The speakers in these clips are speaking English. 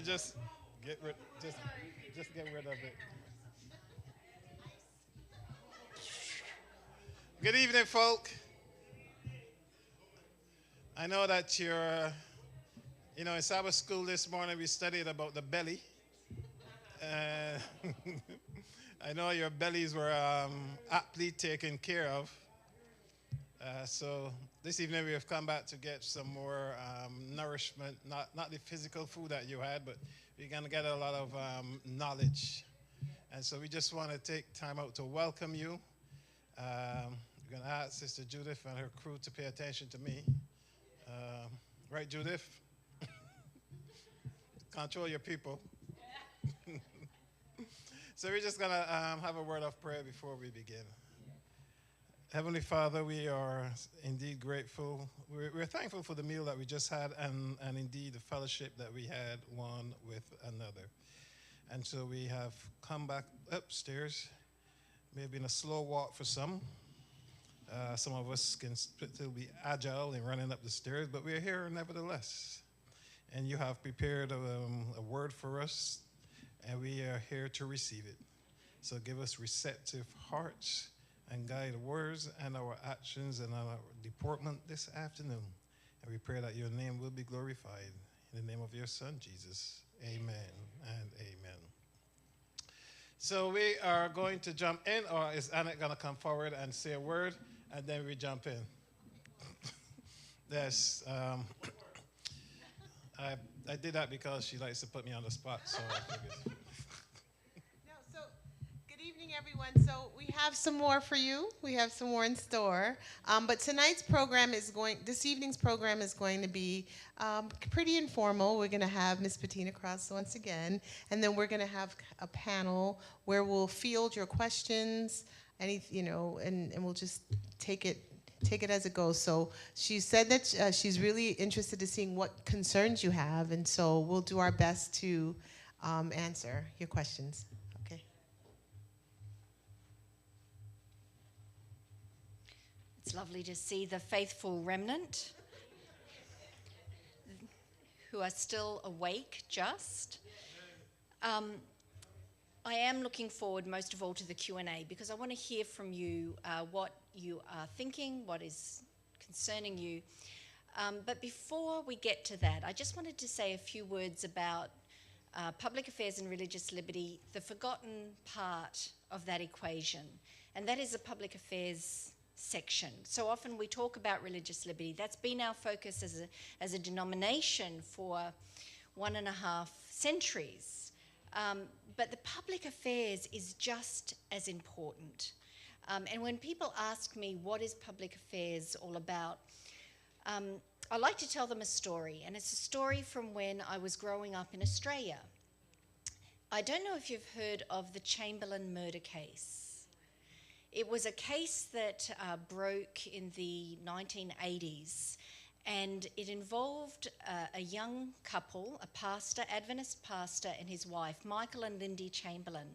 just get rid, just get rid of it. Good evening, folk. I know that in Sabbath school this morning we studied about the belly. Uh, I know your bellies were aptly taken care of. So this evening we have come back to get some more nourishment, not the physical food that you had, but we're going to get a lot of knowledge. And so we just want to take time out to welcome you. We're going to ask Sister Judith and her crew to pay attention to me. Right, Judith? Control your people. So we're just going to have a word of prayer before we begin. Heavenly Father, we are indeed grateful. We're thankful for the meal that we just had and indeed the fellowship that we had one with another. And so we have come back upstairs, maybe in a slow walk for some. Some of us can still be agile in running up the stairs, but we're here nevertheless. And you have prepared a word for us, and we are here to receive it. So give us receptive hearts and guide words and our actions and our deportment this afternoon. And we pray that your name will be glorified. In the name of your Son, Jesus. Amen and amen. So we are going to jump in, or is Annette going to come forward and say a word, and then we jump in? Yes. I did that because she likes to put me on the spot. So I figured. So good evening, everyone. So we have some more for you. We have some more in store. But this evening's program is going to be pretty informal. We're going to have Miss Bettina Cross once again, and then we're going to have a panel where we'll field your questions, and we'll just take it as it goes. So she said that she's really interested in seeing what concerns you have, and so we'll do our best to answer your questions. Okay. It's lovely to see the faithful remnant who are still awake just. I am looking forward most of all to the Q&A because I want to hear from you what you are thinking, what is concerning you. But before we get to that, I just wanted to say a few words about public affairs and religious liberty, the forgotten part of that equation, and that is the public affairs section. So often we talk about religious liberty. That's been our focus as a denomination for 1.5 centuries. But the public affairs is just as important. And when people ask me what is public affairs all about, I like to tell them a story, and it's a story from when I was growing up in Australia. I don't know if you've heard of the Chamberlain murder case. It was a case that broke in the 1980s, and it involved a young couple, a pastor, Adventist pastor, and his wife, Michael and Lindy Chamberlain.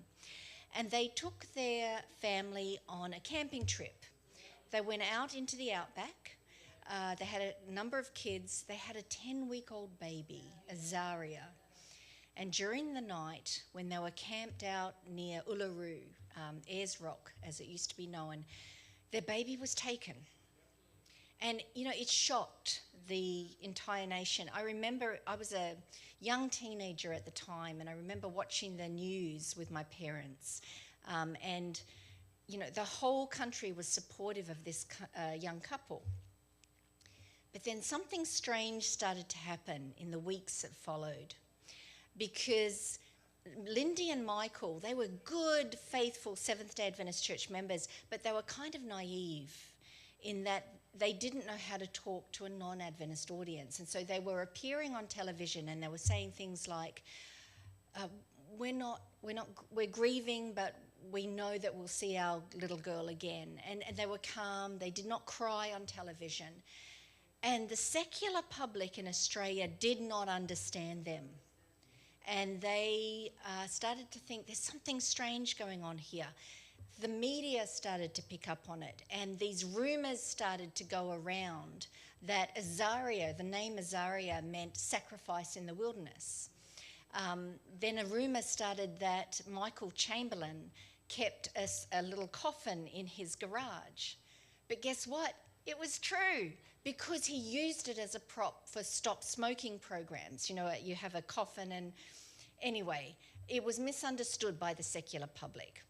And they took their family on a camping trip. They went out into the outback. They had a number of kids. They had a 10-week-old baby, Azaria. And during the night, when they were camped out near Uluru, Ayers Rock, as it used to be known, their baby was taken. And, it shocked the entire nation. I remember I was a young teenager at the time, and I remember watching the news with my parents. And the whole country was supportive of this young couple. But then something strange started to happen in the weeks that followed, because Lindy and Michael, they were good, faithful Seventh-day Adventist Church members, but they were kind of naive in that they didn't know how to talk to a non-Adventist audience. And so they were appearing on television and they were saying things like, we're grieving, but we know that we'll see our little girl again. And they were calm. They did not cry on television. And the secular public in Australia did not understand them. And they started to think there's something strange going on here. The media started to pick up on it, and these rumours started to go around that Azaria, the name Azaria, meant sacrifice in the wilderness. Then a rumour started that Michael Chamberlain kept a little coffin in his garage. But guess what? It was true, because he used it as a prop for stop smoking programs. You know, you have a coffin, and anyway, it was misunderstood by the secular public.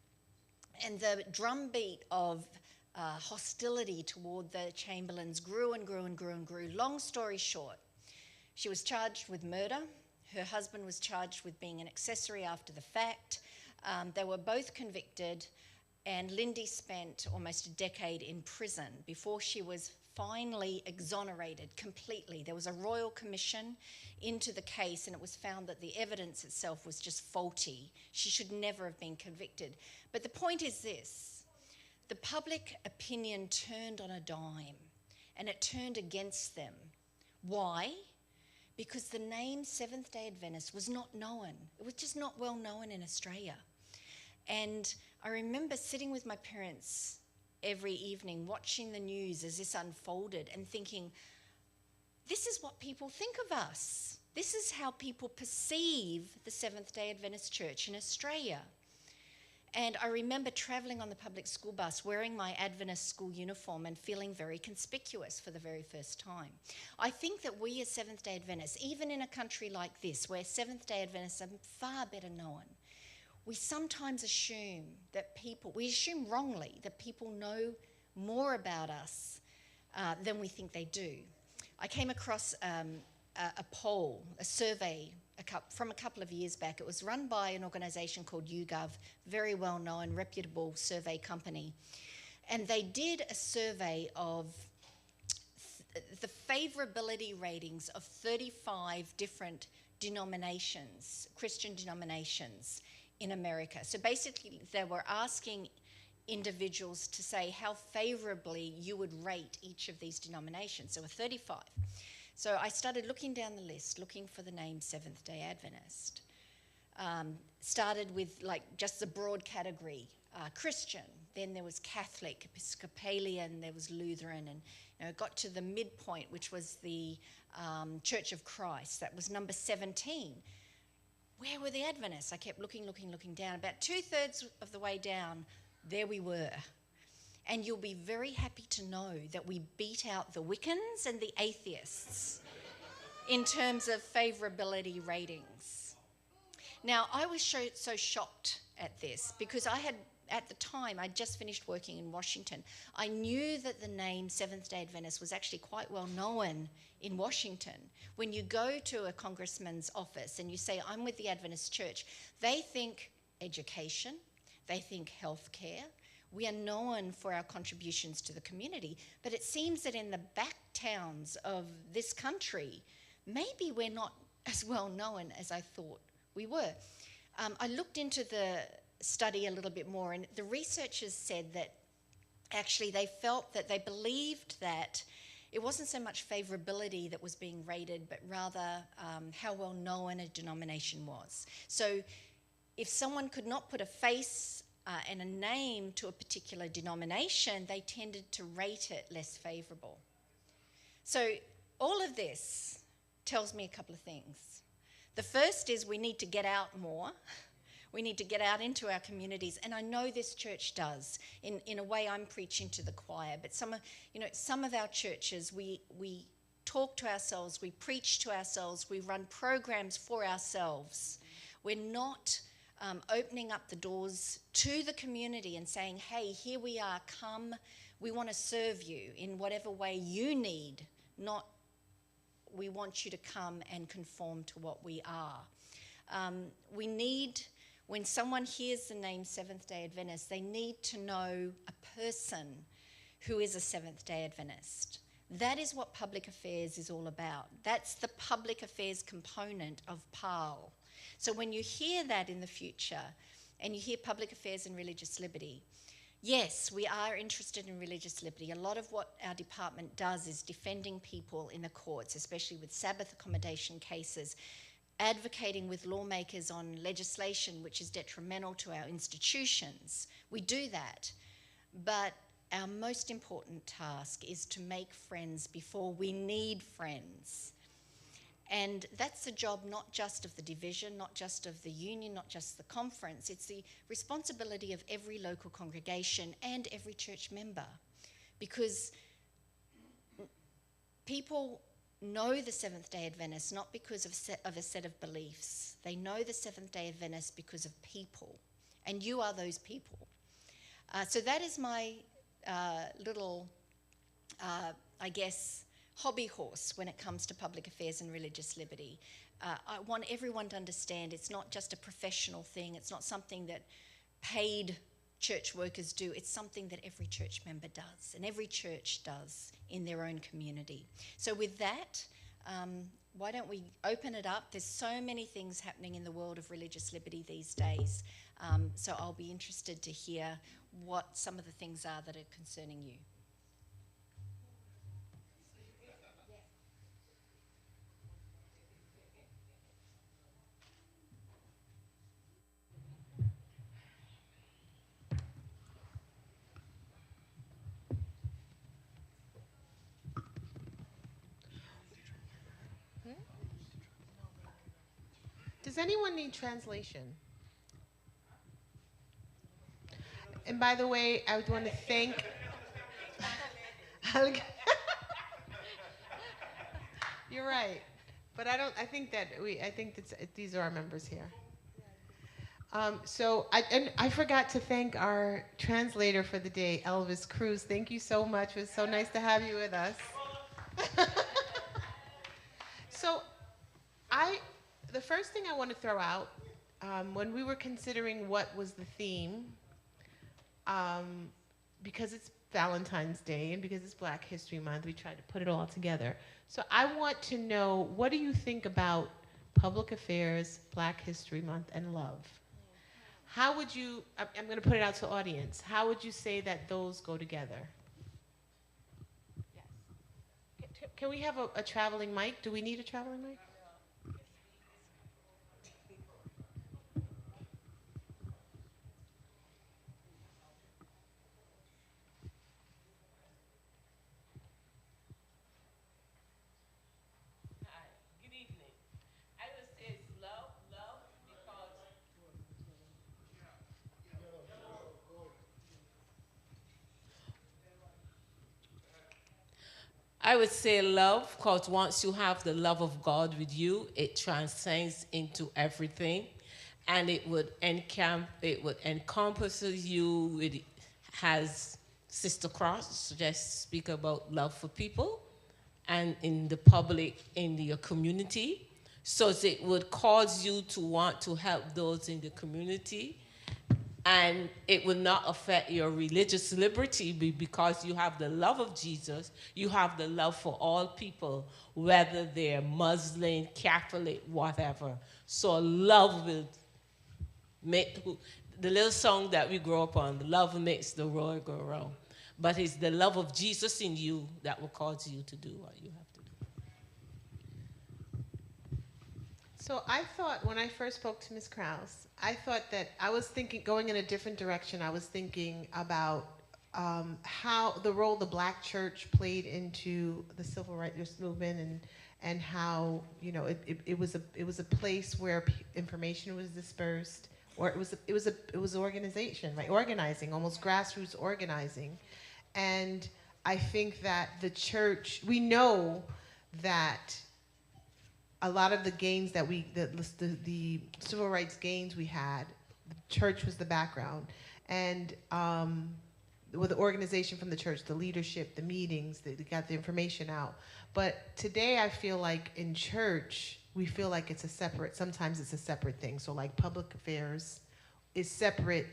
And the drumbeat of hostility toward the Chamberlains grew and grew and grew and grew. Long story short, she was charged with murder. Her husband was charged with being an accessory after the fact. They were both convicted, and Lindy spent almost a decade in prison before she was finally exonerated completely. There was a royal commission into the case, and it was found that the evidence itself was just faulty. She should never have been convicted. But the point is this: the public opinion turned on a dime, and it turned against them. Why? Because the name Seventh-day Adventist was not known. It was just not well known in Australia. And I remember sitting with my parents every evening, watching the news as this unfolded and thinking, this is what people think of us. This is how people perceive the Seventh-day Adventist Church in Australia. And I remember travelling on the public school bus wearing my Adventist school uniform and feeling very conspicuous for the very first time. I think that we as Seventh-day Adventists, even in a country like this where Seventh-day Adventists are far better known, we sometimes assume that we assume wrongly that people know more about us than we think they do. I came across a poll, a survey from a couple of years back. It was run by an organisation called YouGov, very well-known, reputable survey company. And they did a survey of the favourability ratings of 35 different denominations, Christian denominations in America. So basically, they were asking individuals to say how favourably you would rate each of these denominations. There were 35. So I started looking down the list, looking for the name Seventh-day Adventist. Started with just the broad category, Christian. Then there was Catholic, Episcopalian, there was Lutheran, and got to the midpoint, which was the Church of Christ. That was number 17. Where were the Adventists? I kept looking down. About 2/3 of the way down, there we were. And you'll be very happy to know that we beat out the Wiccans and the atheists in terms of favourability ratings. Now, I was so shocked at this because at the time, I'd just finished working in Washington. I knew that the name Seventh-day Adventist was actually quite well known in Washington. When you go to a congressman's office and you say, I'm with the Adventist Church, they think education, they think healthcare. We are known for our contributions to the community, but it seems that in the back towns of this country, maybe we're not as well known as I thought we were. I looked into the study a little bit more, and the researchers said that actually they felt that they believed that it wasn't so much favourability that was being rated, but rather how well known a denomination was. So if someone could not put a face and a name to a particular denomination, they tended to rate it less favourable. So all of this tells me a couple of things. The first is we need to get out more. We need to get out into our communities, and I know this church does. In a way, I'm preaching to the choir, but some of our churches, we talk to ourselves, we preach to ourselves, we run programs for ourselves. We're not opening up the doors to the community and saying, hey, here we are, come, we want to serve you in whatever way you need, not we want you to come and conform to what we are. We need, when someone hears the name Seventh-day Adventist, they need to know a person who is a Seventh-day Adventist. That is what public affairs is all about. That's the public affairs component of PARL. So when you hear that in the future, and you hear public affairs and religious liberty, yes, we are interested in religious liberty. A lot of what our department does is defending people in the courts, especially with Sabbath accommodation cases, advocating with lawmakers on legislation which is detrimental to our institutions. We do that. But our most important task is to make friends before we need friends. And that's the job not just of the division, not just of the union, not just the conference. It's the responsibility of every local congregation and every church member, because people know the Seventh-day Adventists not because of a set of beliefs. They know the Seventh-day Adventists because of people, and you are those people. So that is my little, I guess, hobby horse when it comes to public affairs and religious liberty. I want everyone to understand it's not just a professional thing. It's not something that paid church workers do. It's something that every church member does and every church does in their own community. So with that, why don't we open it up? There's so many things happening in the world of religious liberty these days. So I'll be interested to hear what some of the things are that are concerning you. Does anyone need translation? And by the way, I would want to thank. You're right, but I think these are our members here. So I forgot to thank our translator for the day, Elvis Cruz. Thank you so much. It was so nice to have you with us. So the first thing I want to throw out, when we were considering what was the theme, because it's Valentine's Day and because it's Black History Month, we tried to put it all together. So I want to know, what do you think about public affairs, Black History Month, and love? How would you, I'm going to put it out to the audience, how would you say that those go together? Yes. Can we have a traveling mic? Do we need a traveling mic? I would say love, because once you have the love of God with you, it transcends into everything, and it would encompass you. It has Sister Cross just speak about love for people, and in the public, in your community, so it would cause you to want to help those in the community. And it will not affect your religious liberty because you have the love of Jesus. You have the love for all people, whether they're Muslim, Catholic, whatever. So love will make, the little song that we grew up on, love makes the world go round. But it's the love of Jesus in you that will cause you to do what you have to do. So I thought, when I first spoke to Ms. Krause, I thought that I was thinking, going in a different direction. I was thinking about how the role the Black church played into the civil rights movement, and how, you know, it was a place where information was dispersed, or it was organization, right? Organizing, almost grassroots organizing. And I think that the church, we know that a lot of the gains that the civil rights gains we had, the church was the background. And with the organization from the church, the leadership, the meetings, they got the information out. But today I feel like in church, we feel like it's sometimes it's a separate thing. So like public affairs is separate,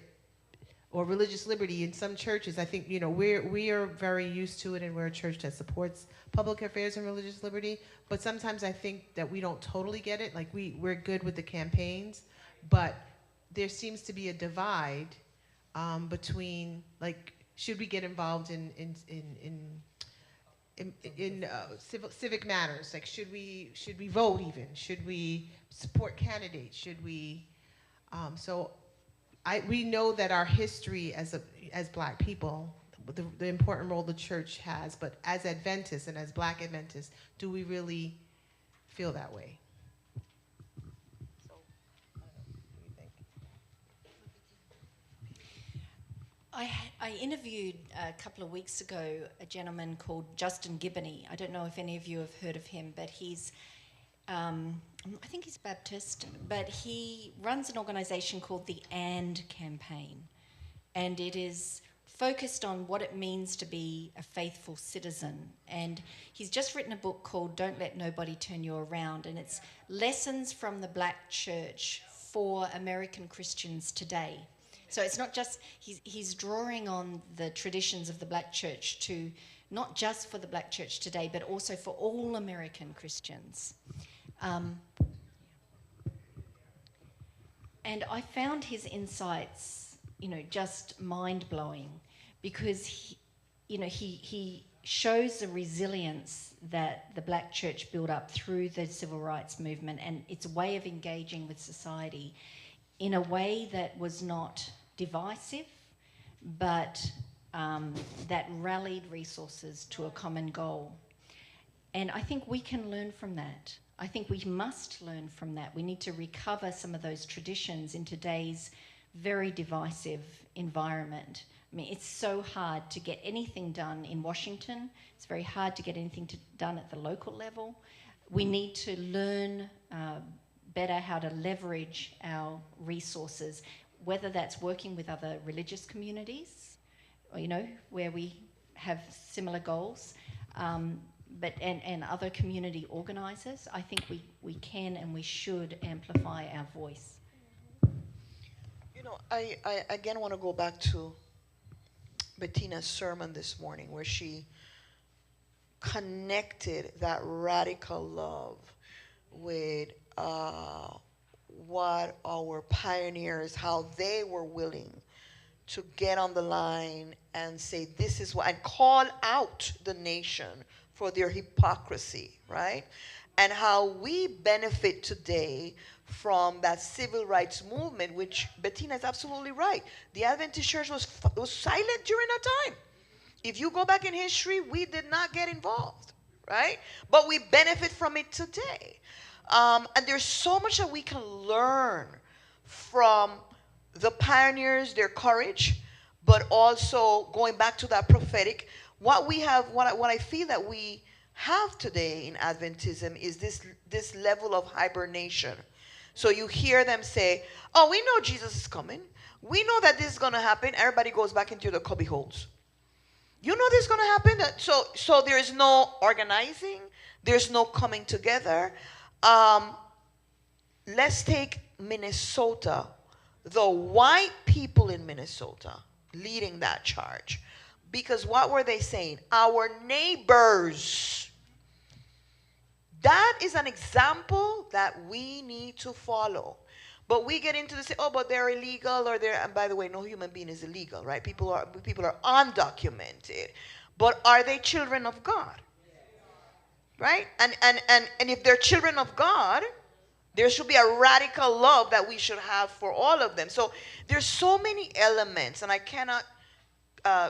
or religious liberty in some churches. I think, you know, we are very used to it, and we're a church that supports public affairs and religious liberty. But sometimes I think that we don't totally get it. Like we're good with the campaigns, but there seems to be a divide between, like, should we get involved in civic matters? Like, should we vote even? Should we support candidates? Should we? We know that our history as Black people, the important role the church has, but as Adventists and as Black Adventists, do we really feel that way. So, what do you think? I interviewed a couple of weeks ago a gentleman called Justin Giboney. I don't know if any of you have heard of him, but he's, I think he's Baptist, but he runs an organisation called the AND campaign, and it is focused on what it means to be a faithful citizen. And he's just written a book called Don't Let Nobody Turn You Around, and it's lessons from the black church for American Christians today. So it's not just, he's drawing on the traditions of the black church to, not just for the black church today, but also for all American Christians. And I found his insights, just mind-blowing, because he shows the resilience that the black church built up through the civil rights movement and its way of engaging with society in a way that was not divisive, but that rallied resources to a common goal. And I think we can learn from that. I think we must learn from that. We need to recover some of those traditions in today's very divisive environment. I mean, it's so hard to get anything done in Washington. It's very hard to get anything done at the local level. We need to learn better how to leverage our resources, whether that's working with other religious communities, or, where we have similar goals, but other community organisers. I think we can and we should amplify our voice. I again want to go back to Bettina's sermon this morning, where she connected that radical love with what our pioneers, how they were willing to get on the line and say, this is what, and call out the nation for their hypocrisy, right? And how we benefit today from that civil rights movement, which Bettina is absolutely right. The Adventist Church was silent during that time. If you go back in history, we did not get involved, right? But we benefit from it today. And there's so much that we can learn from the pioneers, their courage, but also going back to that prophetic. What we have, what I feel that we have today in Adventism is this level of hibernation. So you hear them say, oh, we know Jesus is coming. We know that this is going to happen. Everybody goes back into the cubby holes. You know this is going to happen? So there is no organizing. There's no coming together. Let's take Minnesota. The white people in Minnesota leading that charge. Because what were they saying? Our neighbors. That is an example that we need to follow. But we get into this, oh, but they're illegal, or they're, and by the way, no human being is illegal, right? People are undocumented. But are they children of God? Right? And if they're children of God, there should be a radical love that we should have for all of them. So there's so many elements, and I cannot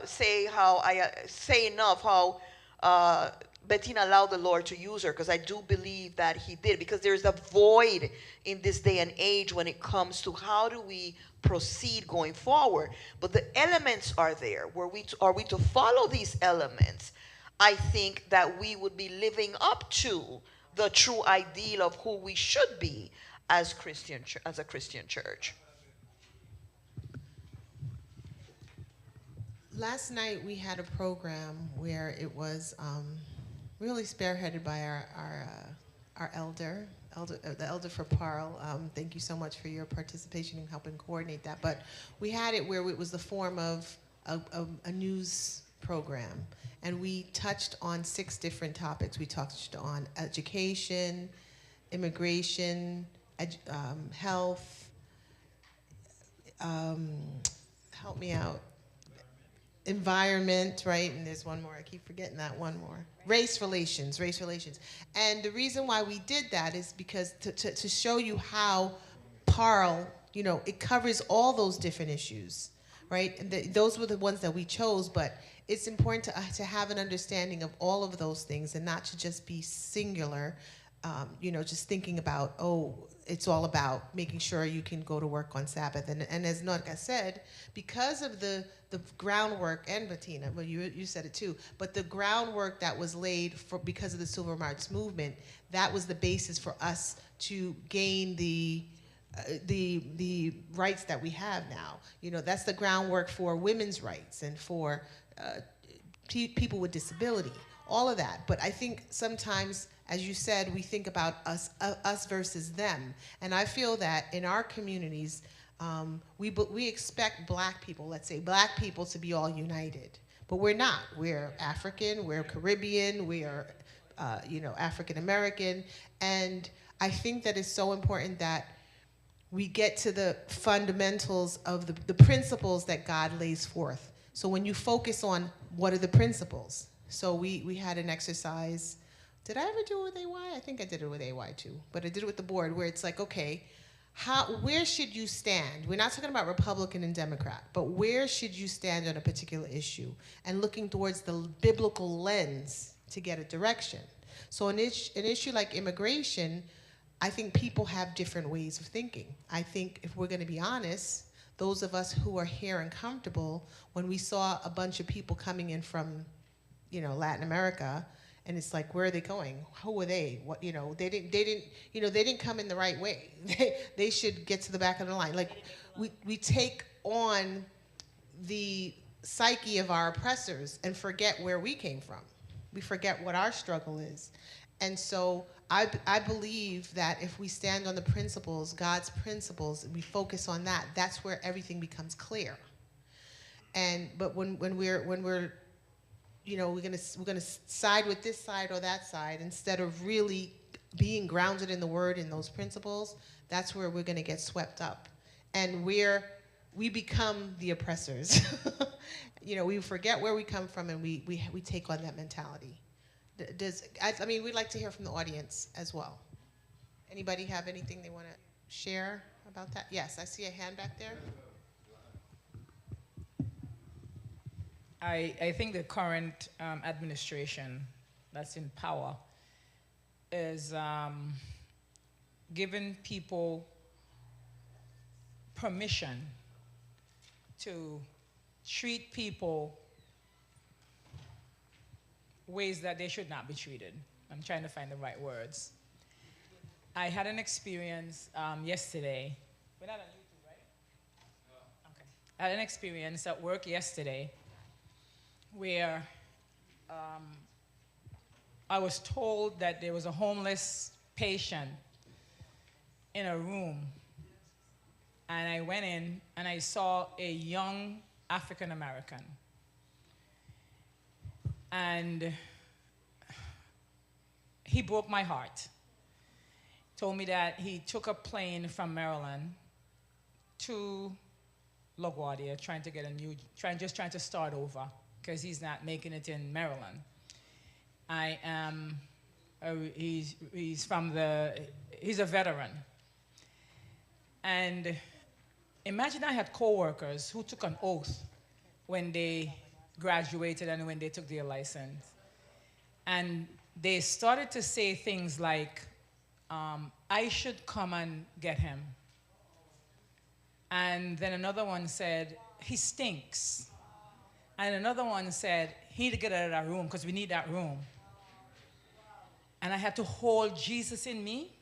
say enough how Bettina allowed the Lord to use her, because I do believe that he did, because there's a void in this day and age when it comes to how do we proceed going forward. But the elements are there. Are we to follow these elements? I think that we would be living up to the true ideal of who we should be as a Christian church. Last night we had a program where it was really spearheaded by our elder, the elder for PARL. Thank you so much for your participation in helping coordinate that. But we had it where it was the form of a news program. And we touched on 6 different topics. We touched on education, immigration, health, help me out, environment, right? And there's one more, I keep forgetting that one more. Race relations. And the reason why we did that is because to show you how PARL, it covers all those different issues, right? And those were the ones that we chose, but it's important to have an understanding of all of those things and not to just be singular just thinking about, oh, it's all about making sure you can go to work on Sabbath. And as Norka said, because of the groundwork, and Bettina, well, you said it too, but the groundwork that was laid because of the Civil Rights Movement, that was the basis for us to gain the rights that we have now. That's the groundwork for women's rights and for people with disability, all of that. But I think sometimes, as you said, we think about us versus them. And I feel that in our communities, we expect black people, let's say black people, to be all united. But we're not. We're African, we're Caribbean, we are African American. And I think that it's so important that we get to the fundamentals of the principles that God lays forth. So when you focus on what are the principles. So we had an exercise. Did I ever do it with AY? I think I did it with AY too, but I did it with the board, where it's like, okay, where should you stand? We're not talking about Republican and Democrat, but where should you stand on a particular issue? And looking towards the biblical lens to get a direction. So an issue like immigration, I think people have different ways of thinking. I think if we're gonna be honest, those of us who are here and comfortable, when we saw a bunch of people coming in from Latin America, and it's like, where are they going? Who are they? What, they didn't come in the right way. They should get to the back of the line. Like, we take on the psyche of our oppressors and forget where we came from. We forget what our struggle is. And so I believe that if we stand on the principles, God's principles, and we focus on that, that's where everything becomes clear. But when we're we're gonna side with this side or that side instead of really being grounded in the Word and those principles, that's where we're gonna get swept up, and we become the oppressors. We forget where we come from, and we take on that mentality. We'd like to hear from the audience as well. Anybody have anything they want to share about that? Yes, I see a hand back there. I think the current administration that's in power is giving people permission to treat people ways that they should not be treated. I'm trying to find the right words. I had an experience yesterday. We're not on YouTube, right? No. Okay. I had an experience at work yesterday where I was told that there was a homeless patient in a room, and I went in and I saw a young African American, and he broke my heart. Told me that he took a plane from Maryland to LaGuardia, trying to start over, because he's not making it in Maryland. He's a veteran. And imagine I had coworkers who took an oath when they graduated and when they took their license. And they started to say things like, I should come and get him. And then another one said, he stinks. And another one said, he need to get out of that room because we need that room. And I had to hold Jesus in me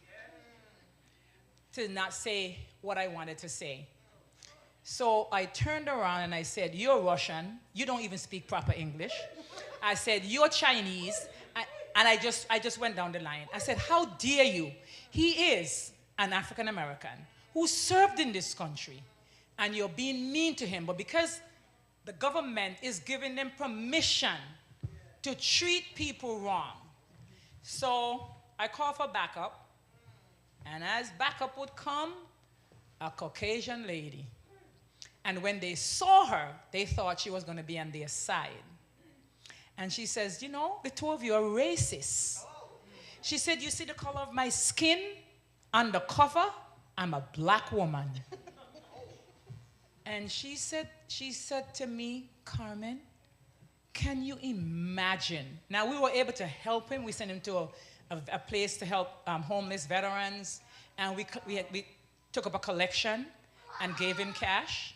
to not say what I wanted to say. So I turned around and I said, you're Russian. You don't even speak proper English. I said, you're Chinese. And I just went down the line. I said, how dare you? He is an African American who served in this country. And you're being mean to him. But because the government is giving them permission to treat people wrong. So I called for backup. And as backup would come, a Caucasian lady. And when they saw her, they thought she was going to be on their side. And she says, you know, the two of you are racist. She said, you see the color of my skin on the cover? I'm a black woman. And she said to me, Carmen, can you imagine? Now, we were able to help him. We sent him to a place to help homeless veterans, and we took up a collection and gave him cash.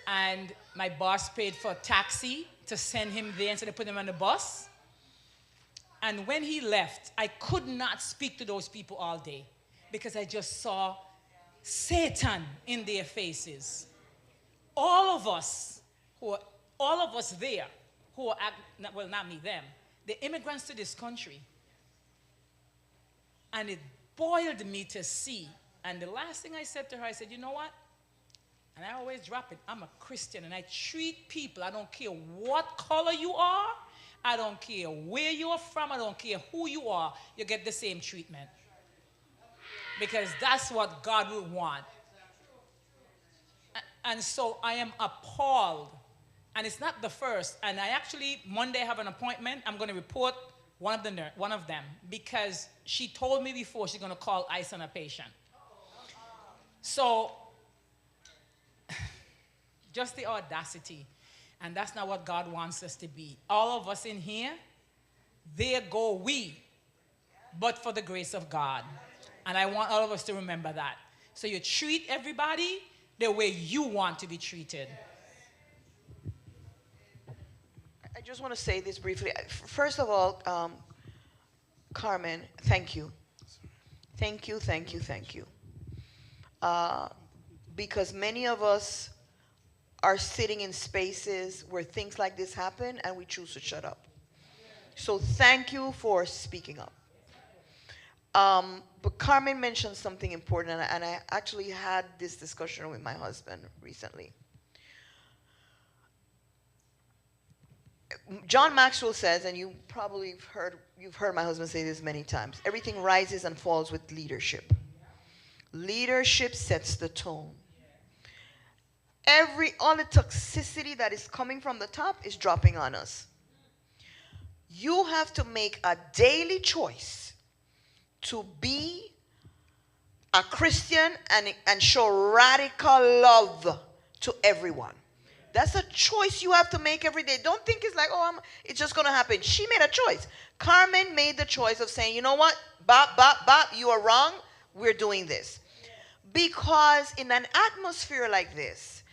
And my boss paid for a taxi to send him there, and so they put him on the bus. And when he left, I could not speak to those people all day because I just saw Satan in their faces. All of us there, who are, well, not me, them, the immigrants to this country. And it boiled me to see. And the last thing I said to her, I said, you know what? And I always drop it. I'm a Christian, and I treat people. I don't care what color you are. I don't care where you're from. I don't care who you are. You get the same treatment. Because that's what God would want. And so I am appalled. And it's not the first. And I actually, Monday, have an appointment. I'm going to report one of them. Because she told me before she's going to call ICE on a patient. So, just the audacity. And that's not what God wants us to be. All of us in here, there go we, but for the grace of God. And I want all of us to remember that. So you treat everybody the way you want to be treated. I just want to say this briefly. First of all, Carmen, thank you. Thank you, thank you, thank you. Because many of us are sitting in spaces where things like this happen and we choose to shut up. So thank you for speaking up. But Carmen mentioned something important, and I actually had this discussion with my husband recently. John Maxwell says, and you've heard my husband say this many times, everything rises and falls with leadership. Leadership sets the tone. All the toxicity that is coming from the top is dropping on us. You have to make a daily choice to be a Christian and show radical love to everyone. That's a choice you have to make every day. Don't think it's like, it's just going to happen. She made a choice. Carmen made the choice of saying, you know what? Bob, you are wrong. We're doing this. Because in an atmosphere like this,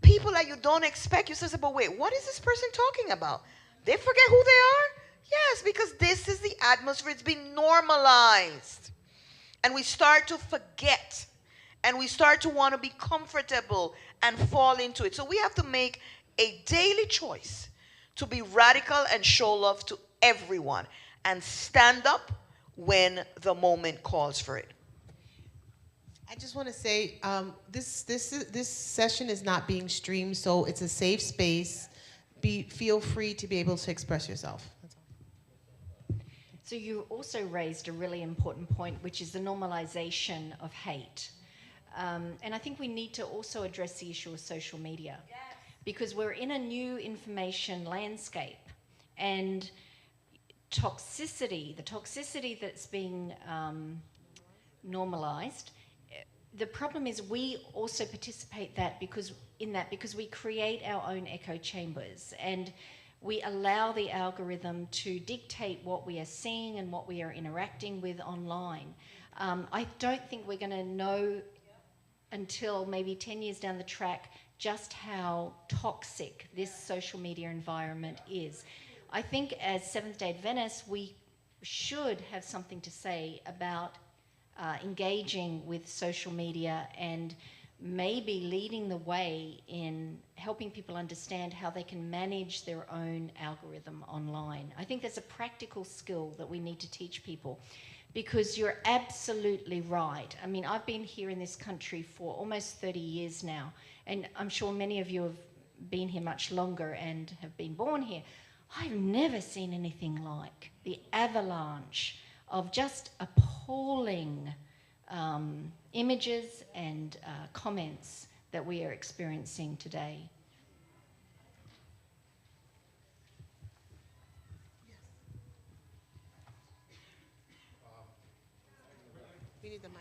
people that you don't expect, you say, but wait, what is this person talking about? They forget who they are? Yes, because this is the atmosphere. It's been normalized. And we start to forget. And we start to want to be comfortable and fall into it. So we have to make a daily choice to be radical and show love to everyone. And stand up when the moment calls for it. I just want to say this session is not being streamed, so it's a safe space. Feel free to be able to express yourself. That's all. So you also raised a really important point, which is the normalization of hate. And I think we need to also address the issue of social media. Yes. Because we're in a new information landscape, and the toxicity that's being normalized. The problem is we also participate because we create our own echo chambers, and we allow the algorithm to dictate what we are seeing and what we are interacting with online. I don't think we're going to know until maybe 10 years down the track just how toxic this social media environment is. I think as Seventh-day Adventists, we should have something to say about engaging with social media and maybe leading the way in helping people understand how they can manage their own algorithm online. I think that's a practical skill that we need to teach people, because you're absolutely right. I mean, I've been here in this country for almost 30 years now, and I'm sure many of you have been here much longer and have been born here. I've never seen anything like the avalanche of just appalling images and comments that we are experiencing today. We need the mic.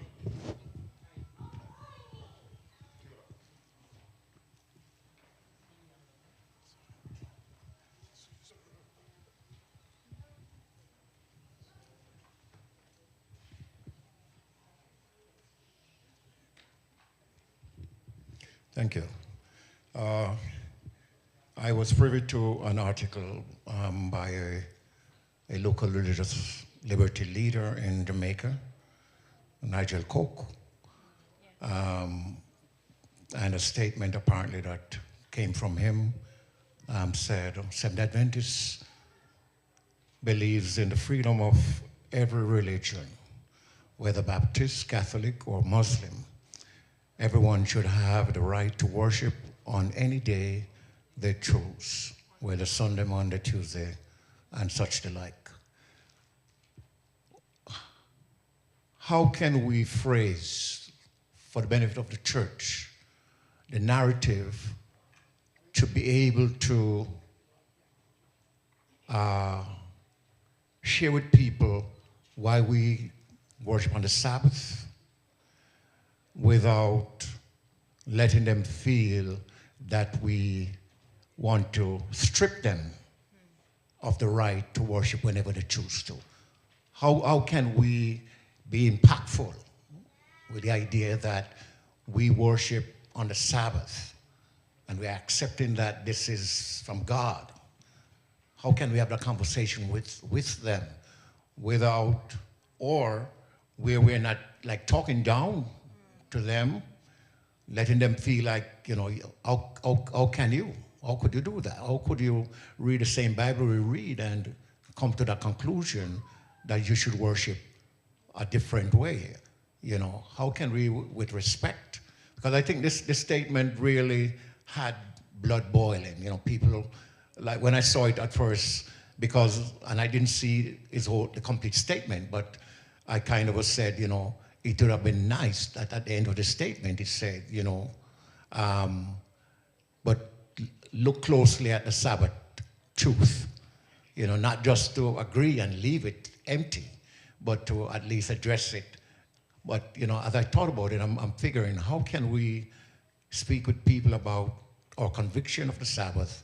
Thank you. I was privy to an article by a local religious liberty leader in Jamaica, Nigel Coke, and a statement apparently that came from him said, Seventh-day Adventists believes in the freedom of every religion, whether Baptist, Catholic, or Muslim. Everyone should have the right to worship on any day they choose, whether Sunday, Monday, Tuesday, and such the like. How can we phrase, for the benefit of the church, the narrative to be able to share with people why we worship on the Sabbath without letting them feel that we want to strip them of the right to worship whenever they choose to? How can we be impactful with the idea that we worship on the Sabbath and we're accepting that this is from God? How can we have that conversation with them without, or where we're not like talking down to them, letting them feel like, you know, how can you? How could you do that? How could you read the same Bible we read and come to that conclusion that you should worship a different way? You know, how can we, with respect? Because I think this statement really had blood boiling. You know, people, like when I saw it at first, because, and I didn't see the complete statement, but I kind of said, you know, it would have been nice that at the end of the statement it said, you know, but look closely at the Sabbath truth, you know, not just to agree and leave it empty, but to at least address it. But, you know, as I thought about it, I'm figuring, how can we speak with people about our conviction of the Sabbath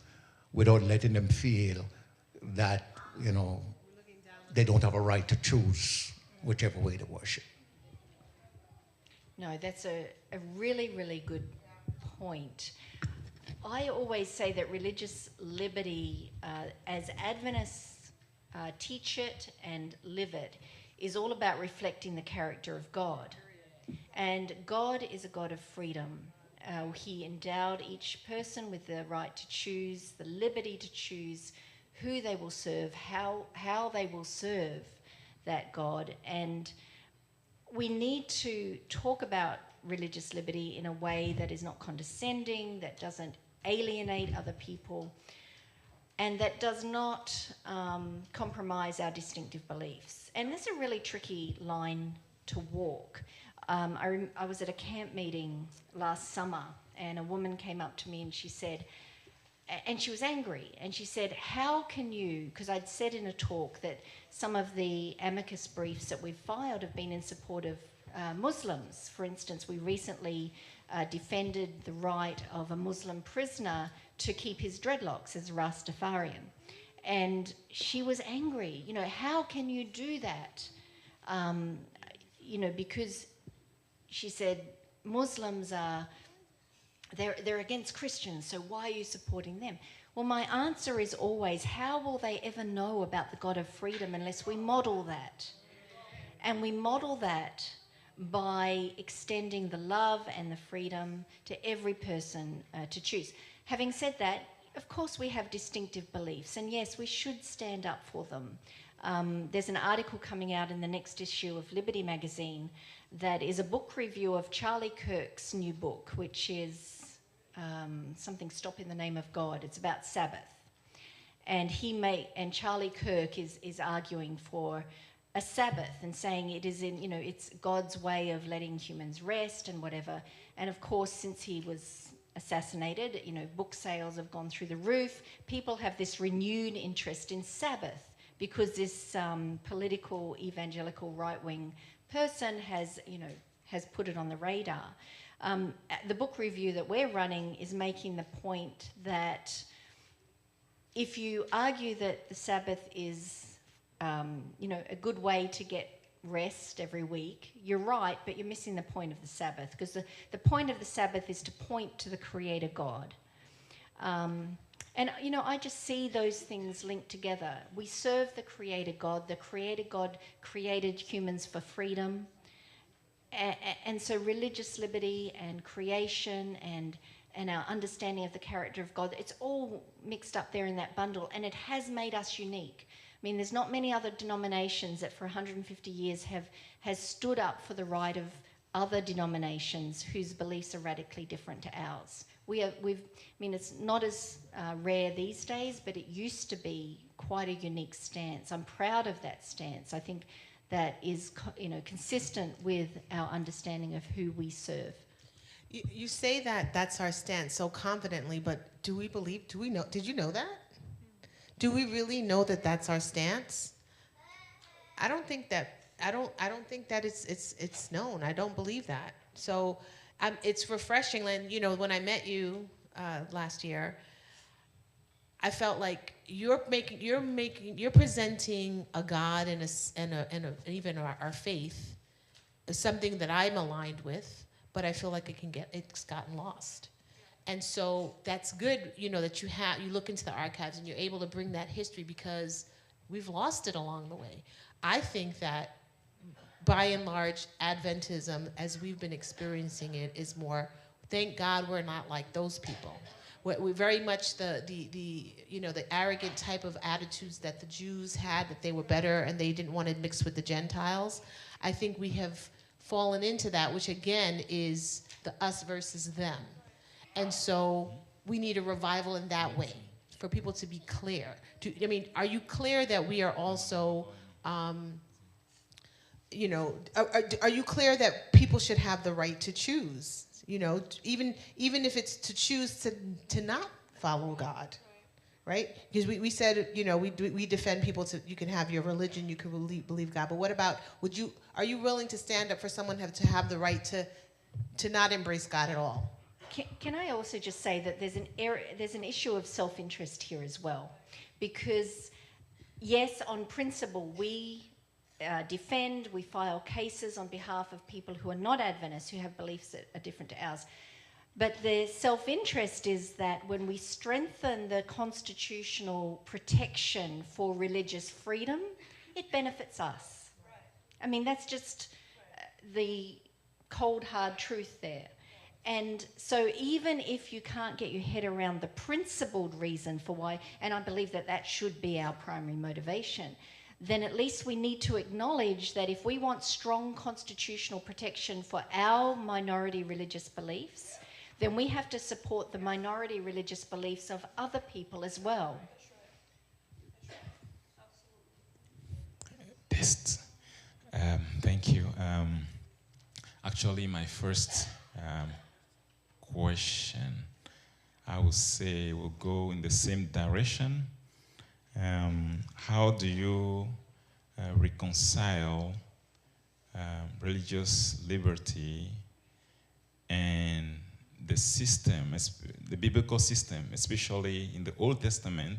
without letting them feel that, you know, they don't have a right to choose whichever way to worship? No, that's a really, really good point. I always say that religious liberty, as Adventists teach it and live it, is all about reflecting the character of God. And God is a God of freedom. He endowed each person with the right to choose, the liberty to choose who they will serve, how they will serve that God. And we need to talk about religious liberty in a way that is not condescending, that doesn't alienate other people, and that does not compromise our distinctive beliefs. And that's a really tricky line to walk. I was at a camp meeting last summer, and a woman came up to me and she said, and she was angry, and she said, how can you, because I'd said in a talk that some of the amicus briefs that we've filed have been in support of Muslims. For instance, we recently defended the right of a Muslim prisoner to keep his dreadlocks as a Rastafarian. And she was angry. You know, how can you do that? You know, because she said Muslims are, they're against Christians, so why are you supporting them? Well, my answer is always, how will they ever know about the God of freedom unless we model that? And we model that by extending the love and the freedom to every person to choose. Having said that, of course we have distinctive beliefs, and yes, we should stand up for them. There's an article coming out in the next issue of Liberty magazine that is a book review of Charlie Kirk's new book, which is something Stop in the Name of God. It's about Sabbath. And Charlie Kirk is arguing for a Sabbath and saying it is in, you know, it's God's way of letting humans rest and whatever. And of course, since he was assassinated, you know, book sales have gone through the roof. People have this renewed interest in Sabbath because this political evangelical right-wing person has put it on the radar. The book review that we're running is making the point that if you argue that the Sabbath is, you know, a good way to get rest every week. You're right, but you're missing the point of the Sabbath, because the point of the Sabbath is to point to the Creator God. And, you know, I just see those things linked together. We serve the Creator God. The Creator God created humans for freedom. And so religious liberty and creation and our understanding of the character of God, it's all mixed up there in that bundle, and it has made us unique. I mean, there's not many other denominations that for 150 years has stood up for the right of other denominations whose beliefs are radically different to ours. I mean, it's not as rare these days, but it used to be quite a unique stance. I'm proud of that stance. I think that is, you know, consistent with our understanding of who we serve. You say that that's our stance so confidently, but do we know, did you know that? Do we really know that that's our stance? I don't think that it's known. I don't believe that. So it's refreshing. And, you know, when I met you last year, I felt like you're presenting a God and even our faith as something that I'm aligned with, but I feel like it's gotten lost. And so that's good, you know, that you look into the archives and you're able to bring that history, because we've lost it along the way. I think that by and large, Adventism, as we've been experiencing it, is more, thank God we're not like those people. We're very much the arrogant type of attitudes that the Jews had, that they were better and they didn't want to mix with the Gentiles. I think we have fallen into that, which again is the us versus them. And so we need a revival in that way, for people to be clear. Are you clear that we are also, are you clear that people should have the right to choose? You know, even if it's to choose to not follow God, right? Because we said, you know, we defend people you can have your religion, you can believe God, but what about, are you willing to stand up for someone to have the right to not embrace God at all? Can I also just say that there's an issue of self-interest here as well, because yes, on principle, we defend, we file cases on behalf of people who are not Adventists, who have beliefs that are different to ours. But the self-interest is that when we strengthen the constitutional protection for religious freedom, it benefits us. I mean, that's just the cold, hard truth there. And so even if you can't get your head around the principled reason for why, and I believe that should be our primary motivation, then at least we need to acknowledge that if we want strong constitutional protection for our minority religious beliefs, then we have to support the minority religious beliefs of other people as well. Thank you. Actually, my first question, I would say, will go in the same direction. How do you reconcile religious liberty and the system, the biblical system, especially in the Old Testament,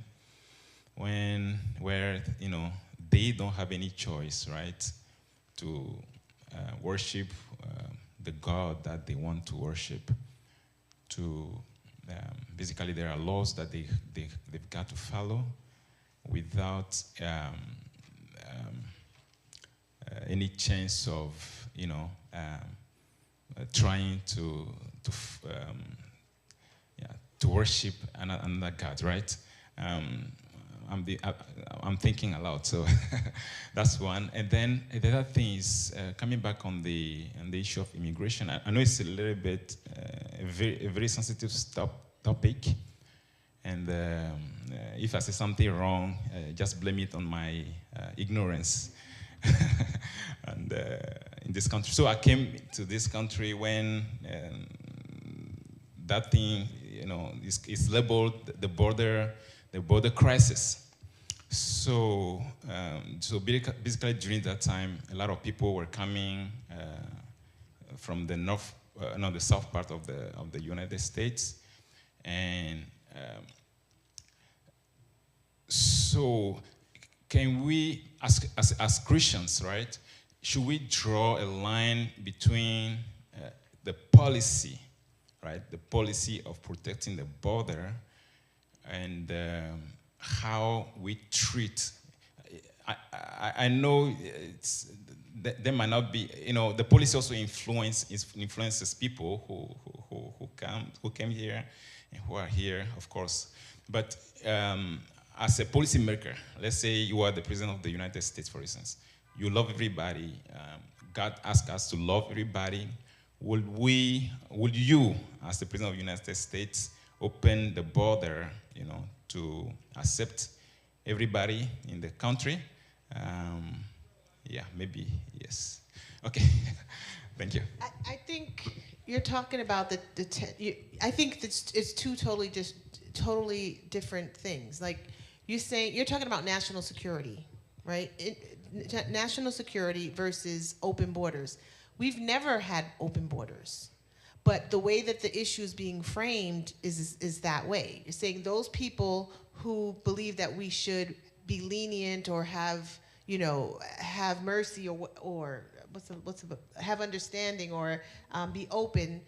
where you know they don't have any choice, right, to worship the God that they want to worship. Basically, there are laws that they've got to follow without any chance of, you know, trying to worship another God, right? I'm thinking aloud, so that's one. And then the other thing is coming back on the issue of immigration. I know it's a little bit a very sensitive topic, and if I say something wrong, just blame it on my ignorance. And in this country, so I came to this country when that thing, you know, is labeled the border crisis. So, basically during that time, a lot of people were coming from the the south part of the United States, and so can we, as Christians, right? should we draw a line between the policy, right? The policy of protecting the border and how we treat. I know there might not be, the policy also influences people who came here and who are here, of course. But as a policymaker, let's say you are the president of the United States, for instance. You love everybody. God asked us to love everybody. Would you, as the president of the United States, open the border, to accept everybody in the country? Yeah, maybe yes. Okay, thank you. I think you're talking about I think it's two totally different things. Like you're talking about national security, right? National security versus open borders. We've never had open borders, but the way that the issue is being framed is that way. You're saying those people who believe that we should be lenient or have mercy or have understanding or be open,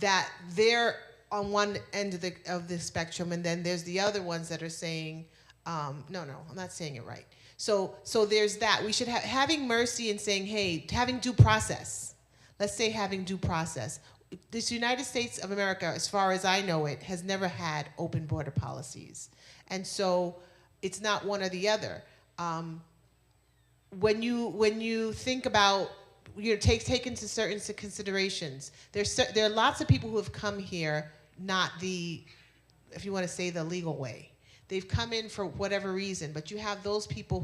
that they're on one end of the spectrum, and then there's the other ones that are saying, no, I'm not saying it right. So there's that. We should having mercy and saying, hey, having due process. Let's say having due process. This United States of America, as far as I know it, has never had open border policies. And so it's not one or the other. When you think about, take into certain considerations, there are lots of people who have come here not if you want to say the legal way. They've come in for whatever reason, but you have those people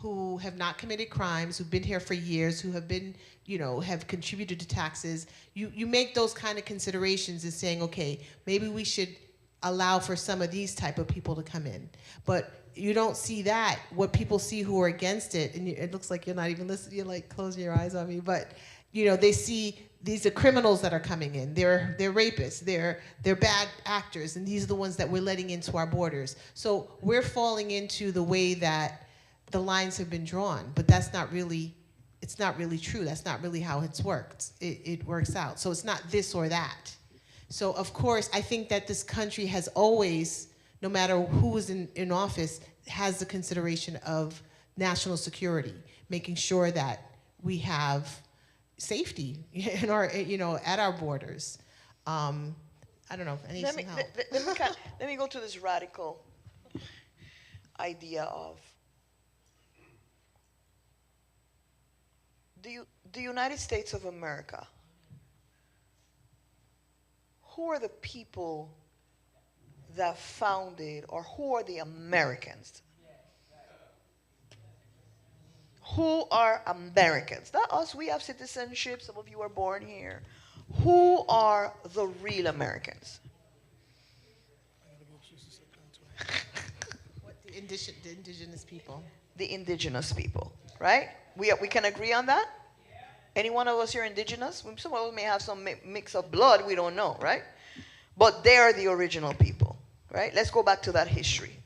who have not committed crimes, who've been here for years, who have been, have contributed to taxes. You make those kind of considerations as saying, okay, maybe we should allow for some of these type of people to come in. But you don't see that. What people see who are against it, and it looks like you're not even listening, you're like closing your eyes on me, but they see these are criminals that are coming in. They're rapists, they're bad actors, and these are the ones that we're letting into our borders. So we're falling into the way that the lines have been drawn, but it's not really true. That's not really how it's worked. It works out. So it's not this or that. So of course, I think that this country has always, no matter who is in office, has the consideration of national security, making sure that we have safety in our, at our borders. I don't know if anything helps. Let me go to this radical idea of the United States of America. Who are the people that founded, or who are the Americans? Who are Americans? Not us, we have citizenship, some of you are born here. Who are the real Americans? The indigenous people. The indigenous people, right? We can agree on that? Any one of us here indigenous? Some of us may have some mix of blood, we don't know, right? But they are the original people, right? Let's go back to that history.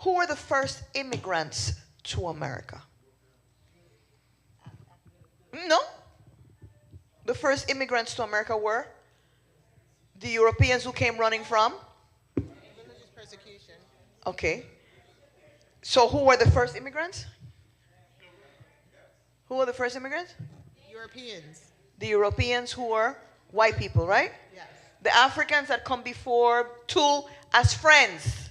Who were the first immigrants to America? No. The first immigrants to America were the Europeans who came running from? Religious persecution. Okay. So who were the first immigrants? Who were the first immigrants? Europeans. The Europeans who were white people, right? Yes. The Africans that come before too as friends.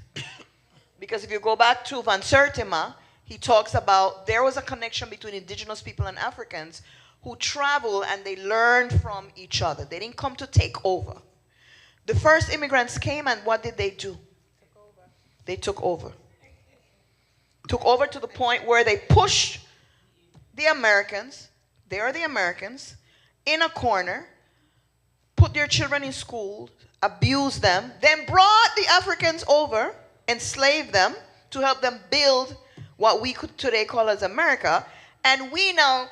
Because if you go back to Van Sertima, he talks about there was a connection between indigenous people and Africans who traveled and they learned from each other. They didn't come to take over. The first immigrants came, and what did they do? They took over. Took over to the point where they pushed the Americans, they are the Americans, in a corner, put their children in school, abused them, then brought the Africans over, enslaved them to help them build what we could today call as America, and we now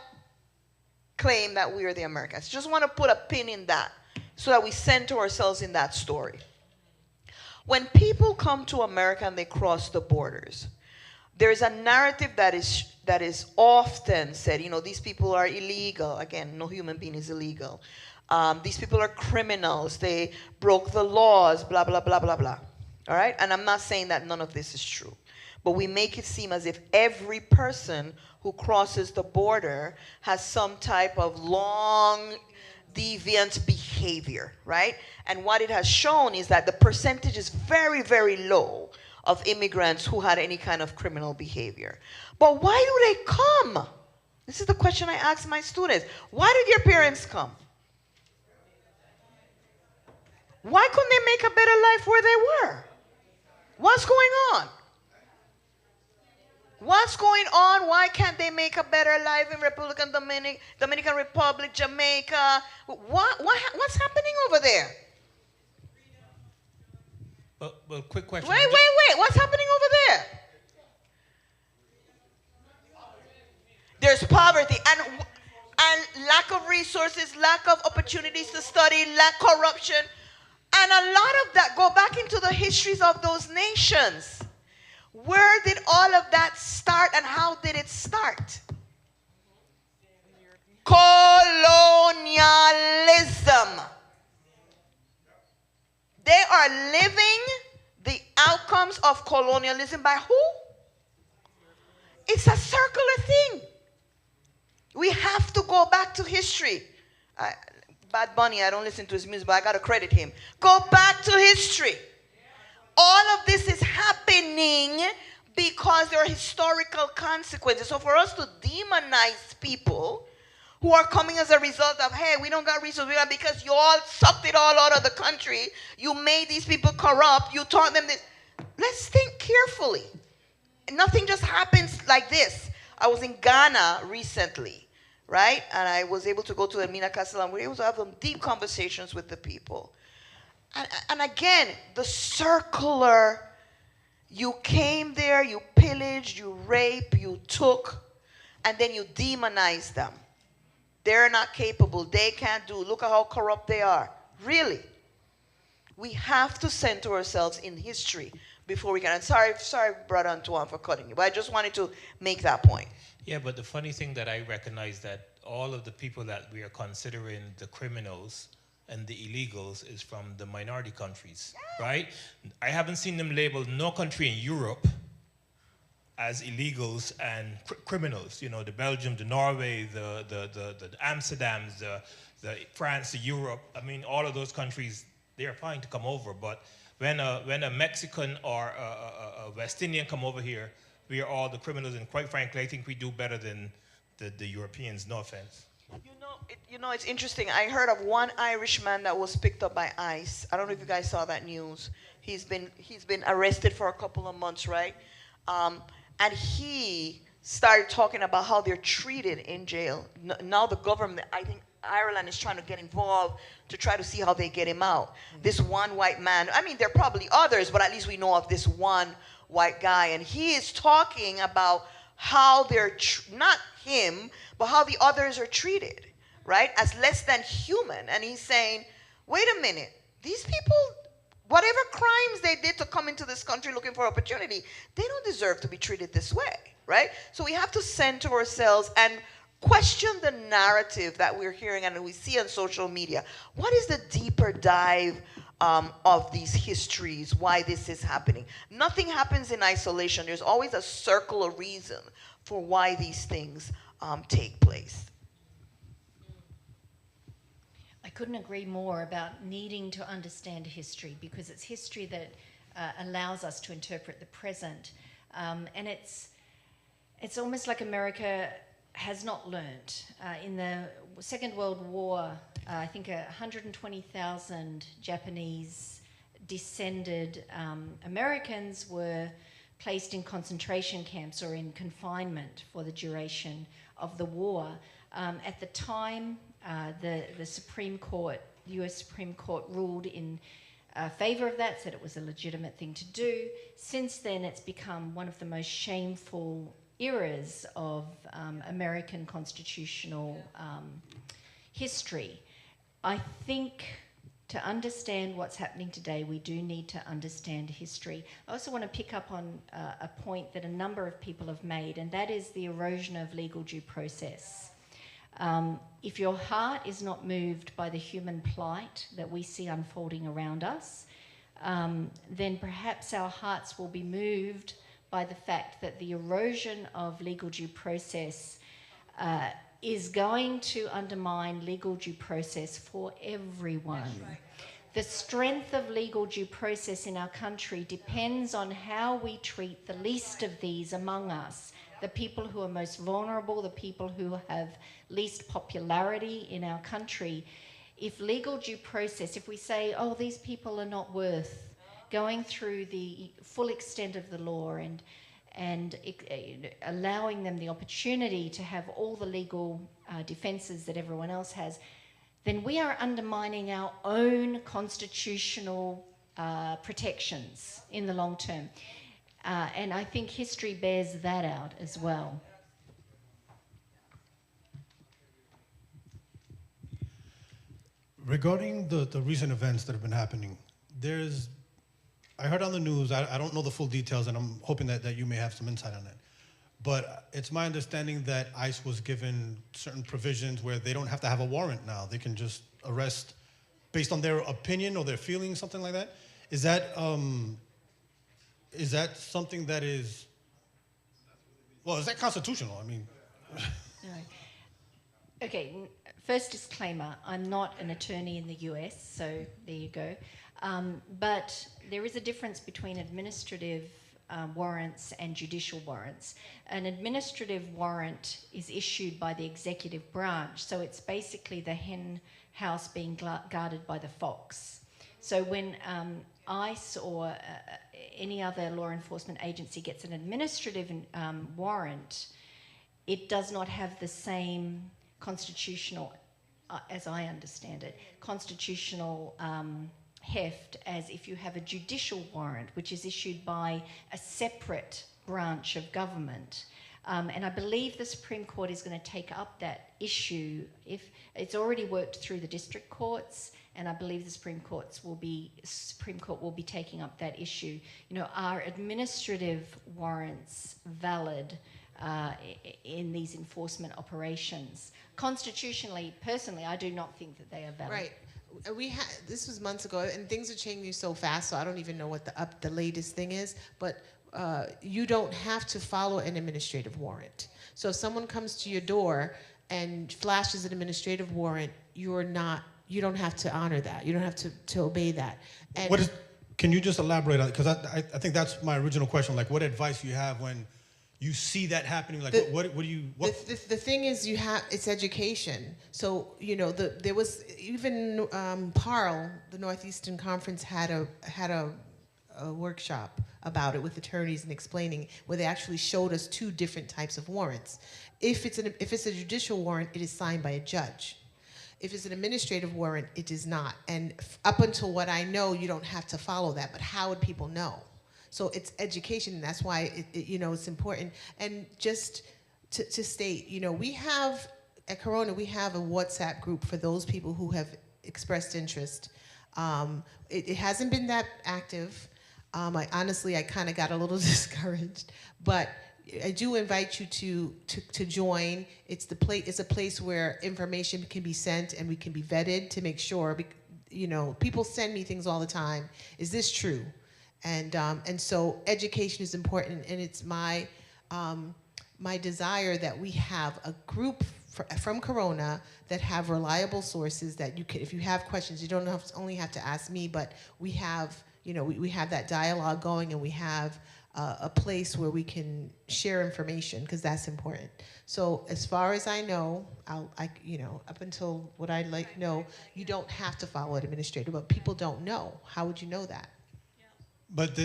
claim that we are the Americans. Just want to put a pin in that so that we center ourselves in that story. When people come to America and they cross the borders, There is a narrative that is often said, these people are illegal. Again, no human being is illegal. These people are criminals. They broke the laws, blah, blah, blah, blah, blah. All right? And I'm not saying that none of this is true. But we make it seem as if every person who crosses the border has some type of long, deviant behavior, right? And what it has shown is that the percentage is very, very low of immigrants who had any kind of criminal behavior. But why do they come? This is the question I ask my students. Why did your parents come? Why couldn't they make a better life where they were? What's going on? What's going on? Why can't they make a better life in Dominican Republic, Jamaica? What's happening over there? Well, quick question. Wait. What's happening over there? There's poverty and lack of resources, lack of opportunities to study, corruption. And a lot of that, go back into the histories of those nations. Where did all of that start and how did it start? Colonialism. They are living the outcomes of colonialism by who? It's a circular thing. We have to go back to history. Bad Bunny, I don't listen to his music, but I got to credit him. Go back to history. All of this is happening because there are historical consequences. So for us to demonize people who are coming as a result of, hey, we don't got resources, because you all sucked it all out of the country, you made these people corrupt, you taught them this. Let's think carefully. Nothing just happens like this. I was in Ghana recently, right? And I was able to go to Elmina Castle, and we were able to have some deep conversations with the people. And again, the circular, you came there, you pillaged, you raped, you took, and then you demonized them. They're not capable. They can't do. Look at how corrupt they are. Really. We have to center ourselves in history before we can. And sorry, Brother Antoine, for cutting you, but I just wanted to make that point. Yeah, but the funny thing that I recognize that all of the people that we are considering the criminals and the illegals is from the minority countries, right? I haven't seen them label no country in Europe as illegals and criminals. The Belgium, the Norway, the Amsterdams, the France, the Europe. I mean, all of those countries, they are fine to come over. But when a Mexican or a West Indian come over here, we are all the criminals. And quite frankly, I think we do better than the Europeans. No offense. It's interesting. I heard of one Irishman that was picked up by ICE. I don't know if you guys saw that news. He's been arrested for a couple of months, right? And he started talking about how they're treated in jail. Now the government, I think Ireland is trying to get involved to try to see how they get him out. This one white man, I mean, there are probably others, but at least we know of this one white guy. And he is talking about how they're, not him, but how the others are treated, right? As less than human. And he's saying, wait a minute, these people, whatever crimes they did to come into this country looking for opportunity, they don't deserve to be treated this way, right? So we have to center ourselves and question the narrative that we're hearing and we see on social media. What is the deeper dive of these histories, why this is happening? Nothing happens in isolation. There's always a circular reason for why these things take place. I couldn't agree more about needing to understand history, because it's history that allows us to interpret the present. And it's almost like America has not learnt. In the Second World War, I think 120,000 Japanese descended Americans were placed in concentration camps or in confinement for the duration of the war. At the time, the Supreme Court, the US Supreme Court, ruled in favor of that, said it was a legitimate thing to do. Since then, it's become one of the most shameful eras of American constitutional history. I think To understand what's happening today, we do need to understand history. I also want to pick up on a point that a number of people have made, and that is the erosion of legal due process. If your heart is not moved by the human plight that we see unfolding around us, then perhaps our hearts will be moved by the fact that the erosion of legal due process is going to undermine legal due process for everyone. Right. The strength of legal due process in our country depends on how we treat the least of these among us, the people who are most vulnerable, the people who have least popularity in our country. If legal due process, if we say, oh, these people are not worth going through the full extent of the law and allowing them the opportunity to have all the legal defences that everyone else has, then we are undermining our own constitutional protections in the long term. And I think history bears that out as well. Regarding the recent events that have been happening, I heard on the news, I don't know the full details, and I'm hoping that you may have some insight on that. But it's my understanding that ICE was given certain provisions where they don't have to have a warrant now. They can just arrest based on their opinion or their feelings, something like that. Is that something that is, well, is that constitutional? I mean. No. Okay, first disclaimer, I'm not an attorney in the US, so there you go. But there is a difference between administrative warrants and judicial warrants. An administrative warrant is issued by the executive branch, so it's basically the hen house being guarded by the fox. So when ICE or any other law enforcement agency gets an administrative warrant, it does not have the same constitutional, as I understand it, constitutional heft as if you have a judicial warrant, which is issued by a separate branch of government. And I believe the Supreme Court is going to take up that issue. If it's already worked through the district courts, and I believe the Supreme Court will be taking up that issue. You know, are administrative warrants valid in these enforcement operations? Constitutionally, personally, I do not think that they are valid. Right. This was months ago, and things are changing so fast, so I don't even know what the latest thing is, but you don't have to follow an administrative warrant. So if someone comes to your door and flashes an administrative warrant, you don't have to honor that. You don't have to obey that. And can you just elaborate on it? Because I think that's my original question. Like, what advice you have when you see that happening? Like, what do you? The thing is, it's education. So there was even PARL, the Northeastern Conference, had a workshop about it with attorneys and explaining, where they actually showed us two different types of warrants. If it's a judicial warrant, it is signed by a judge. If it's an administrative warrant, it is not. And up until what I know, you don't have to follow that. But how would people know? So it's education, and that's why it's important. And just to state, we have at Corona, we have a WhatsApp group for those people who have expressed interest. It hasn't been that active. I kind of got a little discouraged, but I do invite you to join. It's a place where information can be sent and we can be vetted to make sure. People send me things all the time. Is this true? And so education is important, and it's my desire that we have a group from Corona that have reliable sources that you can, if you have questions, you don't only have to ask me, but we have, we have that dialogue going, and we have a place where we can share information, because that's important. So as far as I know, up until what I know, you don't have to follow it administrative, but people don't know. How would you know that? But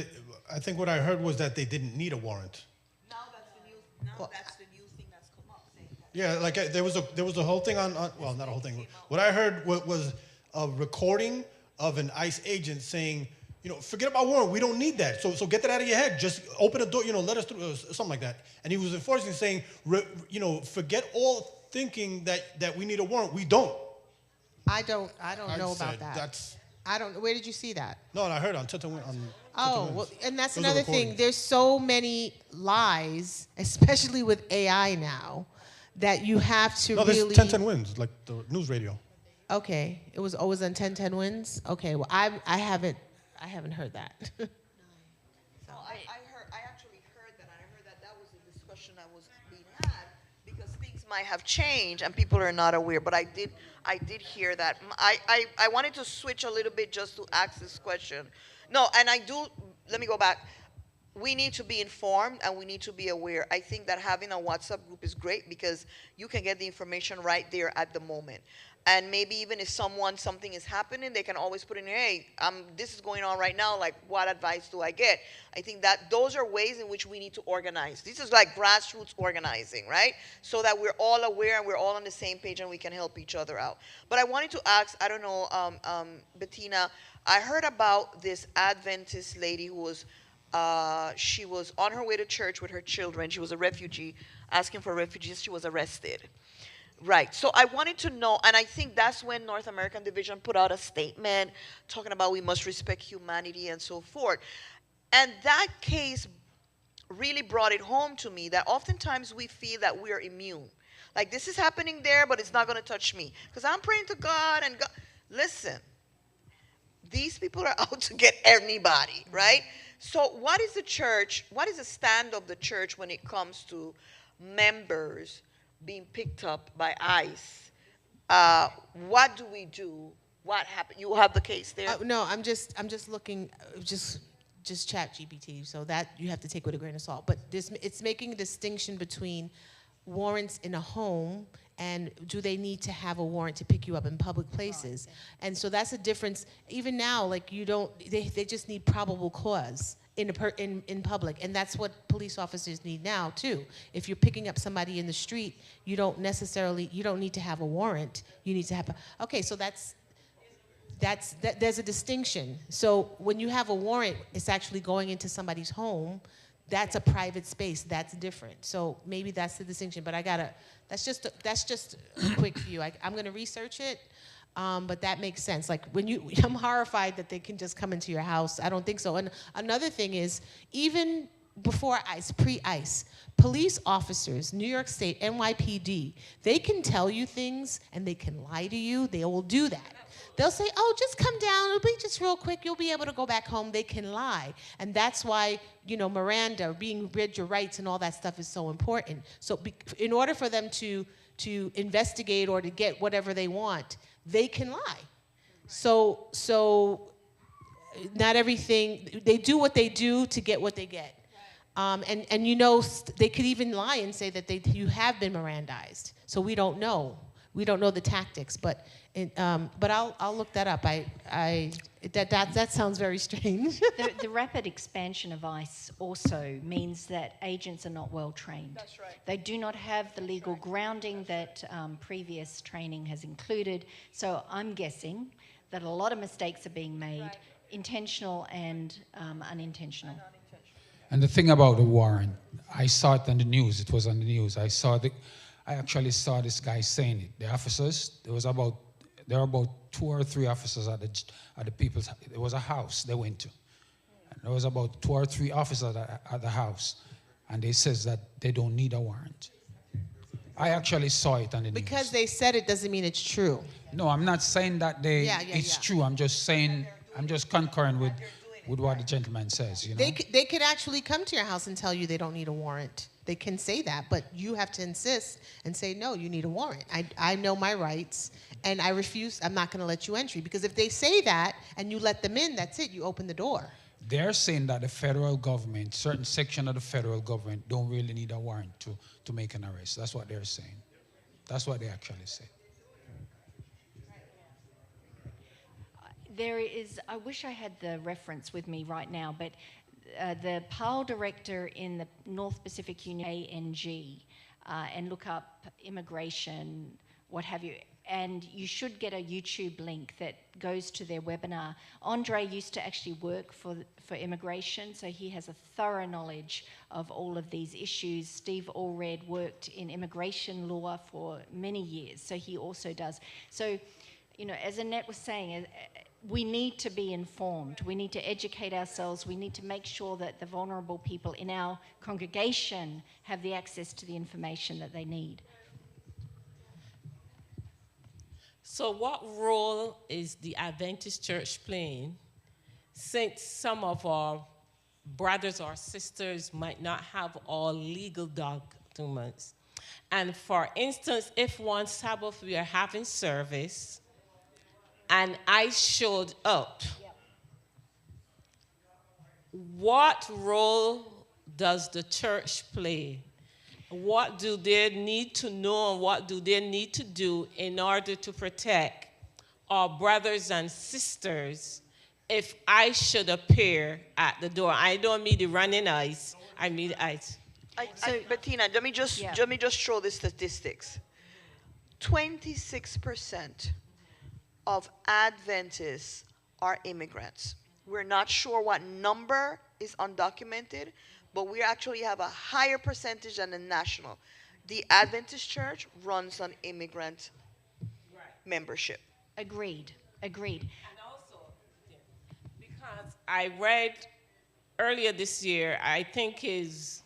I think what I heard was that they didn't need a warrant. Now that's the new thing that's come up. Yeah, like there was a whole thing on well, not a whole thing. What I heard was a recording of an ICE agent saying, forget about warrant. We don't need that. So get that out of your head. Just open the door. Let us through. Something like that. And he was enforcing, saying, forget all thinking that we need a warrant. We don't. I don't know about that. I don't. Where did you see that? No, I heard on Tilton. Oh, well, and that's Those are another thing. recordings. There's so many lies, especially with AI now, that you have to No, this really. 1010 wins, like the news radio. Okay, it was always on 1010 wins. Okay, well I haven't heard that. I actually heard that, and I heard that was a discussion that was being had because things might have changed and people are not aware. But I did hear that. I wanted to switch a little bit just to ask this question. No, and I do. Let me go back. We need to be informed and we need to be aware. I think that having a WhatsApp group is great because you can get the information right there at the moment. And maybe even if something is happening, they can always put in, hey, this is going on right now, like what advice do I get? I think that those are ways in which we need to organize. This is like grassroots organizing, right? So that we're all aware and we're all on the same page and we can help each other out. But I wanted to ask, I don't know, Bettina, I heard about this Adventist lady who was, she was on her way to church with her children. She was a refugee, asking for refugees. She was arrested. Right. So I wanted to know, and I think that's when North American Division put out a statement talking about we must respect humanity and so forth. And that case really brought it home to me that oftentimes we feel that we are immune. Like this is happening there, but it's not going to touch me because I'm praying to God and God. Listen, these people are out to get anybody, right? So what is the church, what is the stand of the church when it comes to members being picked up by ICE? What do we do? What happened? You have the case there? No, I'm just looking, just chat GPT, so that you have to take with a grain of salt. But it's making a distinction between warrants in a home and do they need to have a warrant to pick you up in public places. And so that's a difference. Even now, like they just need probable cause in public, and that's what police officers need now too. If you're picking up somebody in the street, you don't need to have a warrant. You need to have okay, so there's a distinction. So when you have a warrant, it's actually going into somebody's home. That's a private space. That's different. So maybe that's the distinction. But that's just a quick view. I'm going to research it. But that makes sense. Like I'm horrified that they can just come into your house. I don't think so. And another thing is, even before ICE, pre-ICE, police officers, New York State, NYPD, they can tell you things and they can lie to you. They will do that. They'll say, oh, just come down. It'll be just real quick. You'll be able to go back home. They can lie. And that's why, Miranda, being read your rights and all that stuff is so important. So in order for them to investigate or to get whatever they want, they can lie. So not everything, they do what they do to get what they get. And they could even lie and say that you have been Mirandized. So we don't know. We don't know the tactics, but I'll look that up. That sounds very strange. The rapid expansion of ICE also means that agents are not well trained. That's right. They do not have the legal grounding that previous training has included. So I'm guessing that a lot of mistakes are being made, intentional and unintentional. And the thing about the warrant, I saw it on the news. It was on the news. I actually saw this guy saying it. The officers, there were about 2 or 3 officers at the people's. It was a house they went to. And there was about 2 or 3 officers at the house, and they says that they don't need a warrant. I actually saw it on the news. Because they said it doesn't mean it's true. No, I'm not saying that it's true. I'm just saying, I'm just concurring with what the gentleman says. They could actually come to your house and tell you they don't need a warrant. They can say that, but you have to insist and say, no, you need a warrant. I know my rights, and I refuse. I'm not going to let you entry. Because if they say that and you let them in, that's it. You open the door. They're saying that the federal government, certain section of the federal government, don't really need a warrant to make an arrest. That's what they're saying. That's what they actually say. There is, I wish I had the reference with me right now, but the PARL director in the North Pacific Union, ANG, and look up immigration, what have you, and you should get a YouTube link that goes to their webinar. Andre used to actually work for immigration, so he has a thorough knowledge of all of these issues. Steve Allred worked in immigration law for many years, so he also does. So, as Annette was saying, we need to be informed. We need to educate ourselves. We need to make sure that the vulnerable people in our congregation have the access to the information that they need. So what role is the Adventist Church playing, since some of our brothers or sisters might not have all legal documents? And for instance, if one Sabbath we are having service and I showed up, what role does the church play? What do they need to know and what do they need to do in order to protect our brothers and sisters if I should appear at the door? I don't mean the running eyes, I mean the eyes. Bettina, let me just show the statistics. 26% of Adventists are immigrants. We're not sure what number is undocumented, but we actually have a higher percentage than the national. The Adventist Church runs on immigrant membership. Agreed. And also, because I read earlier this year, I think is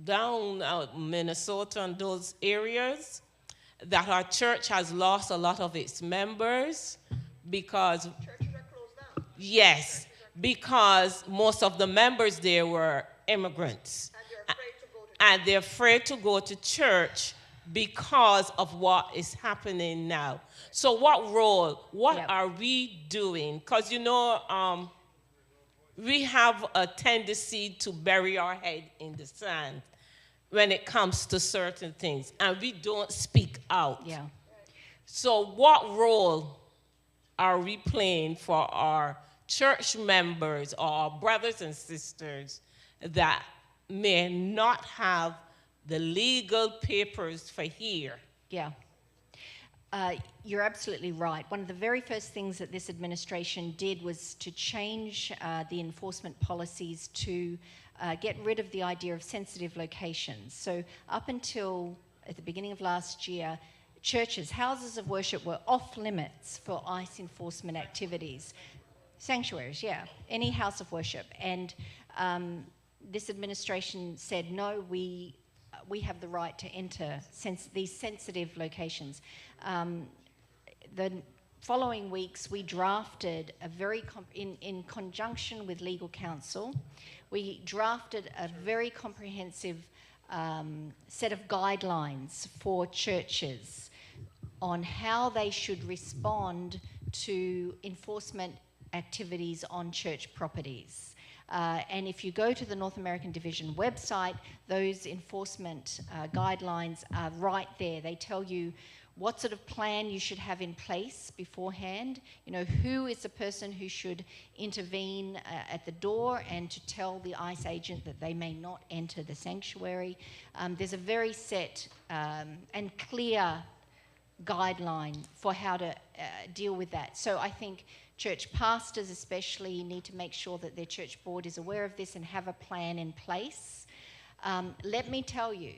down out Minnesota and those areas, that our church has lost a lot of its members because churches are closed down. Yes, because most of the members there were immigrants. And they're afraid to go to church because of what is happening now. So what role, are we doing? Because, you know, we have a tendency to bury our head in the sand when it comes to certain things, and we don't speak out. Yeah. So what role are we playing for our church members or our brothers and sisters that may not have the legal papers for here? Yeah. You're absolutely right. One of the very first things that this administration did was to change the enforcement policies to get rid of the idea of sensitive locations. So up until at the beginning of last year, churches, houses of worship were off limits for ICE enforcement activities. Sanctuaries, yeah, any house of worship. And this administration said, no, we have the right to enter these sensitive locations. The following weeks, we drafted a in conjunction with legal counsel, we drafted a very comprehensive set of guidelines for churches on how they should respond to enforcement activities on church properties. And if you go to the North American Division website, those enforcement guidelines are right there. They tell you what sort of plan you should have in place beforehand. You know, who is the person who should intervene at the door and to tell the ICE agent that they may not enter the sanctuary. There's a very set and clear guideline for how to deal with that. So I think church pastors especially need to make sure that their church board is aware of this and have a plan in place. Let me tell you,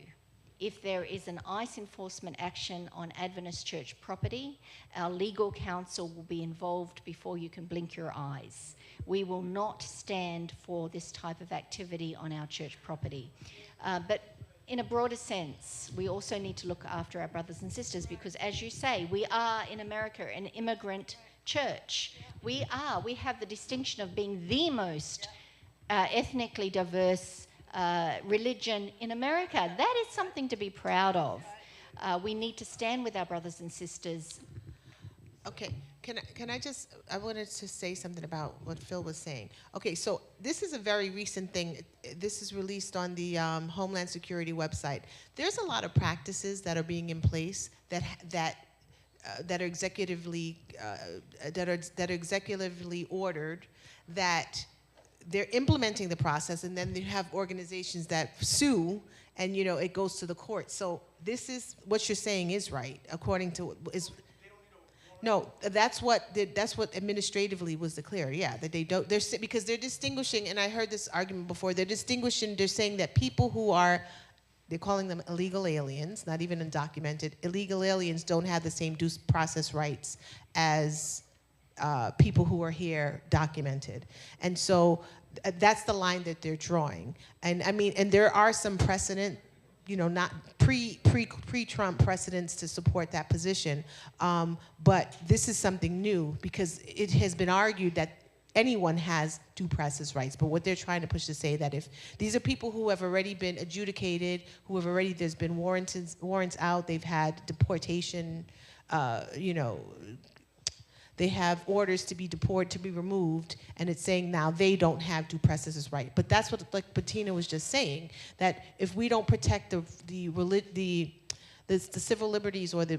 if there is an ICE enforcement action on Adventist church property, our legal counsel will be involved before you can blink your eyes. We will not stand for this type of activity on our church property. But in a broader sense, we also need to look after our brothers and sisters because, as you say, we are in America an immigrant church. We have the distinction of being the most ethnically diverse religion in America. That is something to be proud of. We need to stand with our brothers and sisters. Okay, I wanted to say something about what Phil was saying. Okay, so this is a very recent thing. This is released on the Homeland Security website. There's a lot of practices that are being in place that are executively ordered that they're implementing the process, and then you have organizations that sue, and it goes to the court. So this is what you're saying is right, according to is. No, that's what administratively was declared. Yeah, that they don't. Because they're distinguishing, and I heard this argument before. They're distinguishing. They're saying that people who are, they're calling them illegal aliens, not even undocumented. Illegal aliens don't have the same due process rights as people who are here documented. And so that's the line that they're drawing. And I mean, and there are some precedent, not pre-Trump precedents to support that position. But this is something new because it has been argued that anyone has due process rights. But what they're trying to push to say that if these are people who have already been adjudicated, there's been warrants out, they've had deportation, they have orders to be deported, to be removed, and it's saying now they don't have due process right. But that's what, like Bettina was just saying, that if we don't protect the civil liberties or the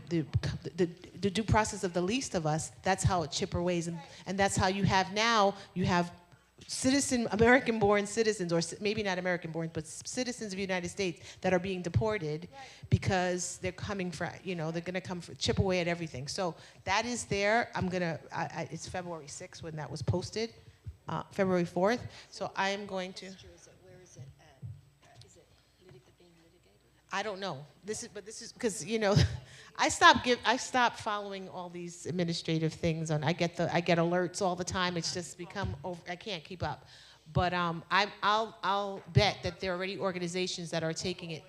due process of the least of us, that's how it chip away. And that's how you have American-born citizens, or maybe not American-born, but citizens of the United States that are being deported because they're coming for, they're gonna come for, chip away at everything. So that is there. It's February 6th when that was posted, February 4th. So I am going to. Where is it at? Is it being litigated? I don't know. This is because I stopped following all these administrative things. I get alerts all the time. It's just become over. I can't keep up. But I'll bet that there are already organizations that are taking it.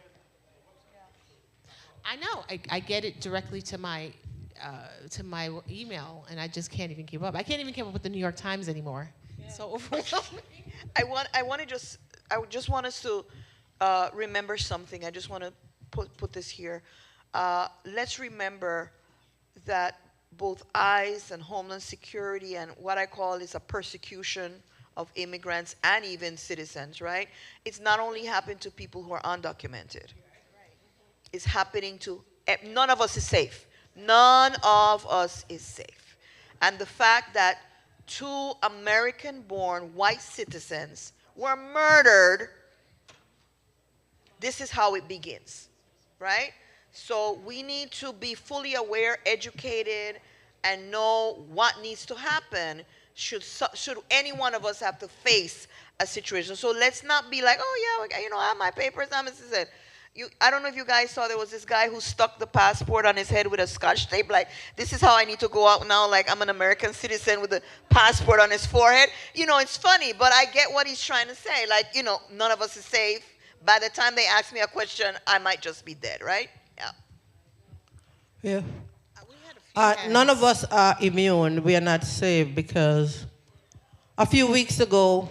I know. I get it directly to my email, and I just can't even keep up. I can't even keep up with the New York Times anymore. It's so overwhelming. I just want us to remember something. I just want to put this here. Let's remember that both ICE and Homeland Security and what I call is a persecution of immigrants and even citizens, right? It's not only happening to people who are undocumented. It's happening to, none of us is safe. None of us is safe. And the fact that 2 American-born white citizens were murdered, this is how it begins, right? So we need to be fully aware, educated, and know what needs to happen should any one of us have to face a situation. So let's not be like, oh yeah, I have my papers, I'm a citizen. I don't know if you guys saw, there was this guy who stuck the passport on his head with a scotch tape, like, this is how I need to go out now, like I'm an American citizen with the passport on his forehead. It's funny, but I get what he's trying to say. Like, none of us is safe. By the time they ask me a question, I might just be dead, right? Yeah. None of us are immune. We are not safe because a few weeks ago,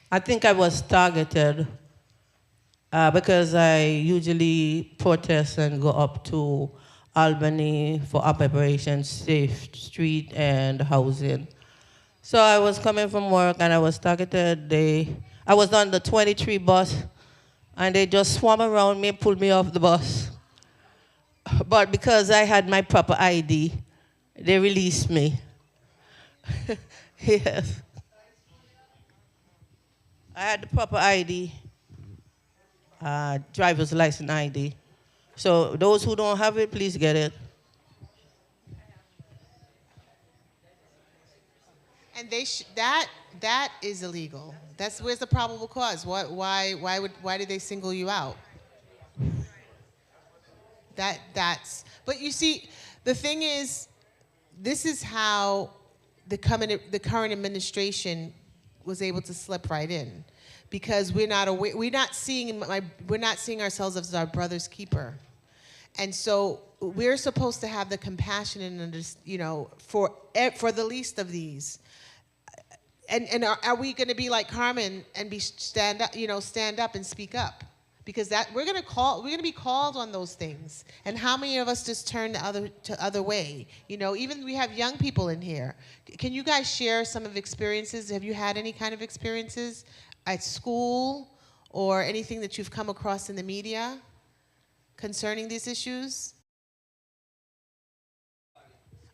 I think I was targeted because I usually protest and go up to Albany for Operation Safe Street and Housing. So I was coming from work and I was targeted. I was on the 23 bus and they just swarmed around me and pulled me off the bus. But because I had my proper ID, they released me. Yes. I had the proper ID, driver's license ID. So those who don't have it, please get it. And that is illegal. Where's the probable cause? Why did they single you out? But you see, the thing is, this is how the current administration was able to slip right in, because we're not seeing ourselves as our brother's keeper, and so we're supposed to have the compassion and for the least of these. And are we going to be like Carmen and stand up and speak up? Because we're going to be called on those things. And how many of us just turn the other way? Even we have young people in here. Can you guys share some of experiences? Have you had any kind of experiences at school or anything that you've come across in the media concerning these issues?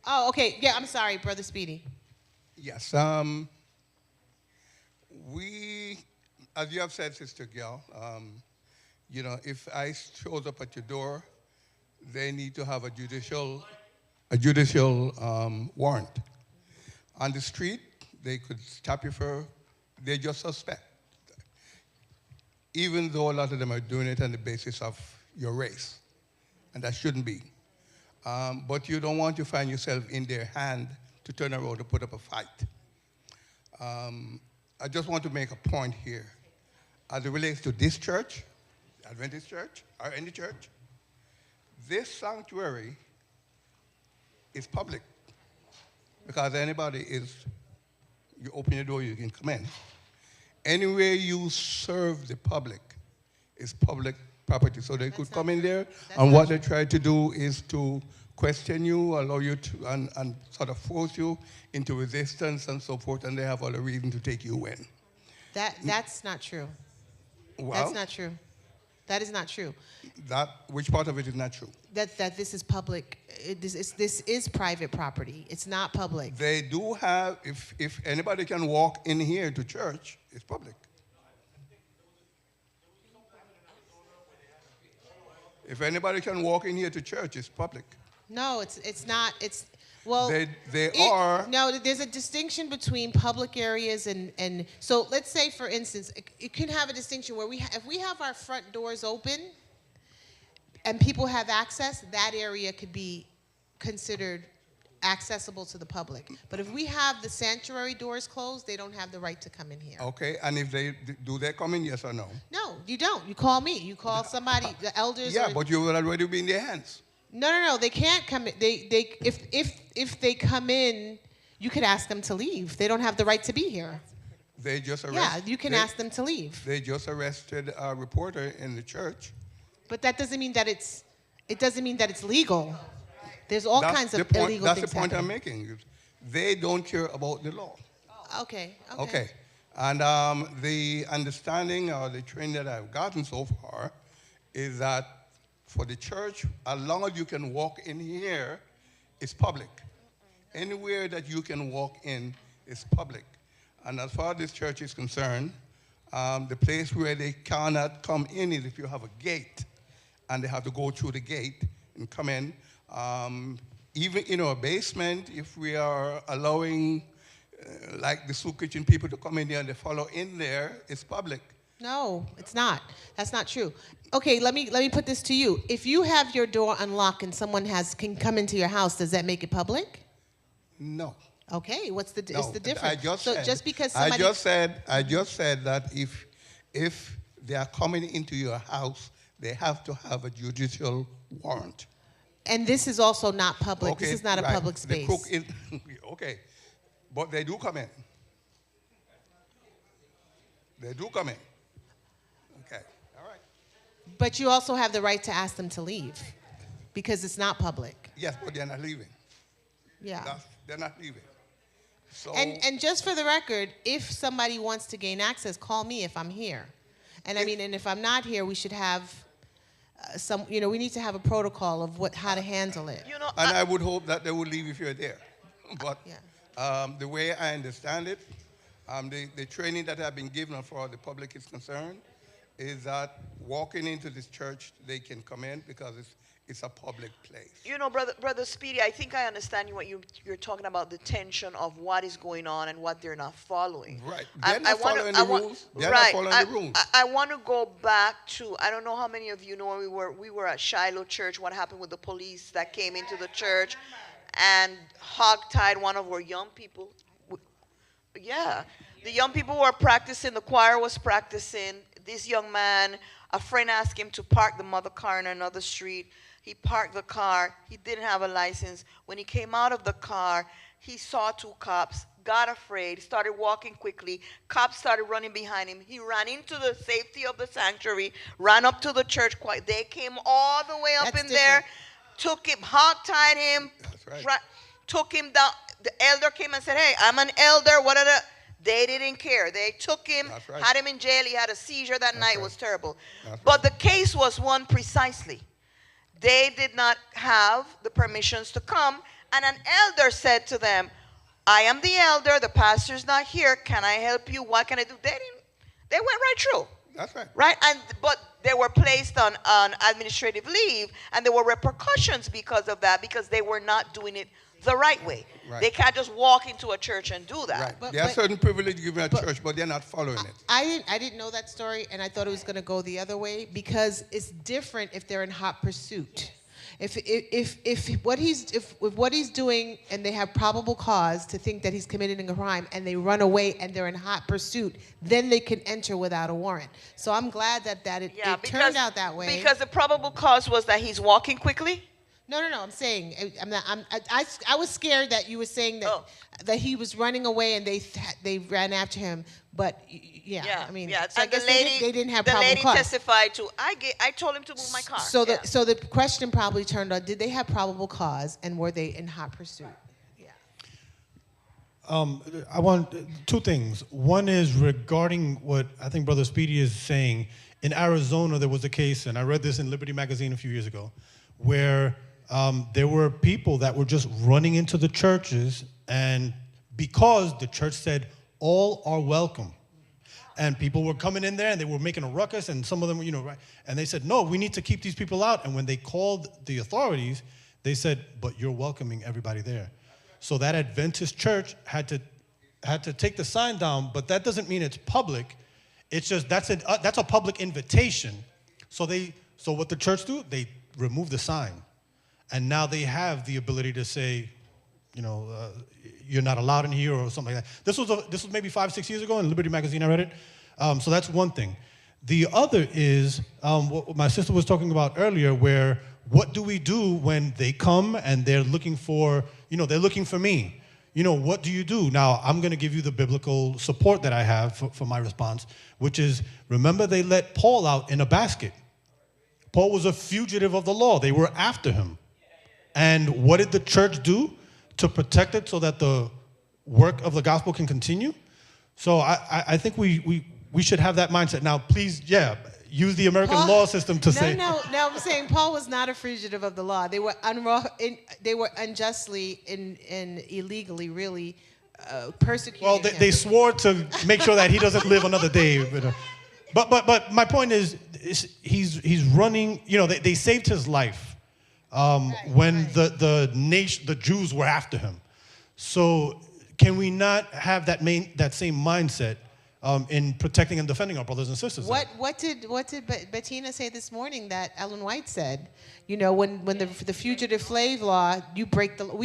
Oh, okay. Yeah, I'm sorry, Brother Speedy. Yes. We, as you have said, Sister Gail, if ICE shows up at your door, they need to have a judicial warrant. On the street, they could stop you they just suspect. Even though a lot of them are doing it on the basis of your race, and that shouldn't be. But you don't want to find yourself in their hand to turn around and put up a fight. I just want to make a point here. As it relates to this church, Adventist church, or any church, this sanctuary is public. Because anybody is, you open your door, you can come in. Anywhere you serve the public is public property. So they could come in there, and what they try to do is to question you, allow you to, and sort of force you into resistance and so forth, and they have all the reason to take you in. That's not true. Well, that's not true. That is not true. Which part of it is not true? That this is public. This is private property. It's not public. They do have, if anybody can walk in here to church, it's public. If anybody can walk in here to church, it's public. No, it's not. It's well. They are. No, there's a distinction between public areas and so let's say, for instance, it can have a distinction where if we have our front doors open and people have access, that area could be considered accessible to the public. But if we have the sanctuary doors closed, they don't have the right to come in here. Okay, and if do they come in, yes or no? No, you don't. You call me. You call somebody, the elders. Yeah, but you will already be in their hands. No. They can't come in. If they come in, you could ask them to leave. They don't have the right to be here. They just arrested. Yeah, you can ask them to leave. They just arrested a reporter in the church. But that doesn't mean that it's legal. There's all kinds of illegal things. That's the point happening. I'm making. They don't care about the law. Okay. And the understanding or the training that I've gotten so far is that for the church, as long as you can walk in here, it's public. Anywhere that you can walk in is public. And as far as this church is concerned, the place where they cannot come in is if you have a gate, and they have to go through the gate and come in. Even in our basement, if we are allowing, like the soup kitchen people to come in there and they follow in there, it's public. No, it's not. That's not true. Okay, let me put this to you. If you have your door unlocked and someone can come into your house, does that make it public? No. Okay, what's the No, difference? I just said, just because somebody I just said that if they are coming into your house, they have to have a judicial warrant. And this is also not public. Okay, this is not a public space. The cook is, okay, but they do come in. They do come in. Okay, all right. But you also have the right to ask them to leave because it's not public. Yes, but they're not leaving. Yeah. They're not leaving. So, and just for the record, if somebody wants to gain access, call me if I'm here. And and if I'm not here, we should have we need to have a protocol of how to handle it. And I would hope that they would leave if you're there. But the way I understand it, the training that I've been given as far as the public is concerned is that walking into this church, they can come in because it's a public place. Brother Speedy, I think I understand what you're talking about, the tension of what is going on and what they're not following. Right. They're not following the rules. They're not following the rules. I want to go back to, I don't know how many of you know, we were at Shiloh Church, what happened with the police that came into the church and hogtied one of our young people. Yeah. The young people were practicing, the choir was practicing. This young man, a friend asked him to park the mother car in another street. He parked the car. He didn't have a license. When he came out of the car, he saw two cops, got afraid, started walking quickly. Cops started running behind him. He ran into the safety of the sanctuary, ran up to the church. They came all the way up there, took him, hog-tied him, took him down. The elder came and said, hey, I'm an elder. What are the... They didn't care. They took him, had him in jail. He had a seizure that night. It was terrible. But the case was won precisely. They did not have the permissions to come. And an elder said to them, I am the elder. The pastor's not here. Can I help you? What can I do? They went right through. That's right. Right? But they were placed on administrative leave. And there were repercussions because of that, because they were not doing it the right way. Right. They can't just walk into a church and do that. Right. There are certain privileges given at church, but they're not following it. I didn't know that story, and I thought it was going to go the other way because it's different if they're in hot pursuit. If what he's doing and they have probable cause to think that he's committing a crime and they run away and they're in hot pursuit, then they can enter without a warrant. So I'm glad that it turned out that way. Because the probable cause was that he's walking quickly? No. I'm saying I was scared that you were saying that he was running away and they ran after him. But I mean, so I guess they didn't have probable cause. The lady testified to, I told him to move my car. So the question probably turned on: did they have probable cause, and were they in hot pursuit? I want two things. One is regarding what I think Brother Speedy is saying. In Arizona, there was a case, and I read this in Liberty Magazine a few years ago, where there were people that were just running into the churches, and because the church said, all are welcome. And people were coming in there and they were making a ruckus, and some of them, right? And they said, no, we need to keep these people out. And when they called the authorities, they said, but you're welcoming everybody there. So that Adventist church had to take the sign down, but that doesn't mean it's public. It's just, that's a public invitation. So what the church do, they remove the sign. And now they have the ability to say, you're not allowed in here or something like that. This was maybe 5-6 years ago in Liberty Magazine. I read it. So that's one thing. The other is what my sister was talking about earlier, where what do we do when they come and they're looking for, they're looking for me? What do you do? Now, I'm going to give you the biblical support that I have for my response, which is, remember they let Paul out in a basket. Paul was a fugitive of the law. They were after him. And what did the church do to protect it so that the work of the gospel can continue? So I think we should have that mindset. Now, please, use the American law system to say. No, I'm saying Paul was not a fugitive of the law. They were unjustly and illegally, really persecuting him. Well, they swore to make sure that he doesn't live another day. But my point is he's running. They saved his life. When the Jews were after him. So can we not have that same mindset in protecting and defending our brothers and sisters? What did Bettina say this morning that Ellen White said? When the fugitive slave law, you break the law.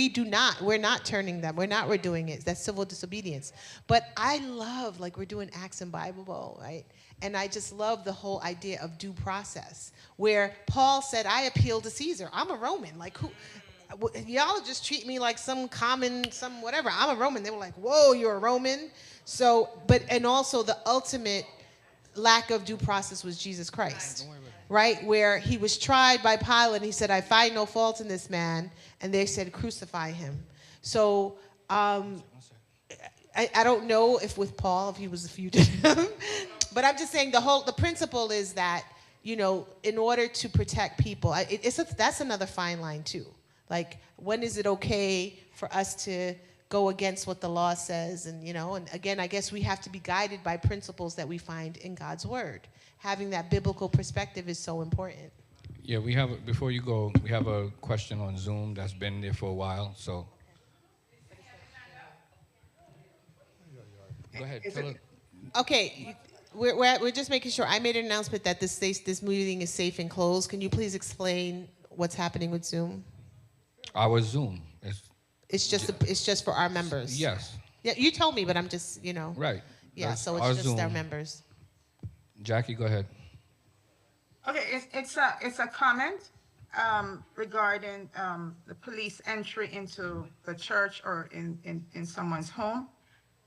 We're not turning them. We're doing it. That's civil disobedience. But I love, we're doing Acts and Bible Bowl, right? And I just love the whole idea of due process, where Paul said, I appeal to Caesar. I'm a Roman. Y'all just treat me like some whatever. I'm a Roman. They were like, whoa, you're a Roman? So, and also the ultimate lack of due process was Jesus Christ, right? Where he was tried by Pilate, and he said, I find no fault in this man. And they said, crucify him. So, I don't know if with Paul, if he was a fugitive. But I'm just saying the principle is that, in order to protect people, that's another fine line too. When is it okay for us to go against what the law says? And, and again, I guess we have to be guided by principles that we find in God's word. Having that biblical perspective is so important. Yeah, before you go, we have a question on Zoom that's been there for a while, so. Go ahead. Okay. We're just making sure. I made an announcement that this meeting is safe and closed. Can you please explain what's happening with Zoom? Our Zoom. It's just for our members. Yes. Yeah, you told me, but I'm just, Right. Yeah, That's so it's just Zoom. our members. Jackie, go ahead. Okay, it's a comment regarding the police entry into the church or in someone's home.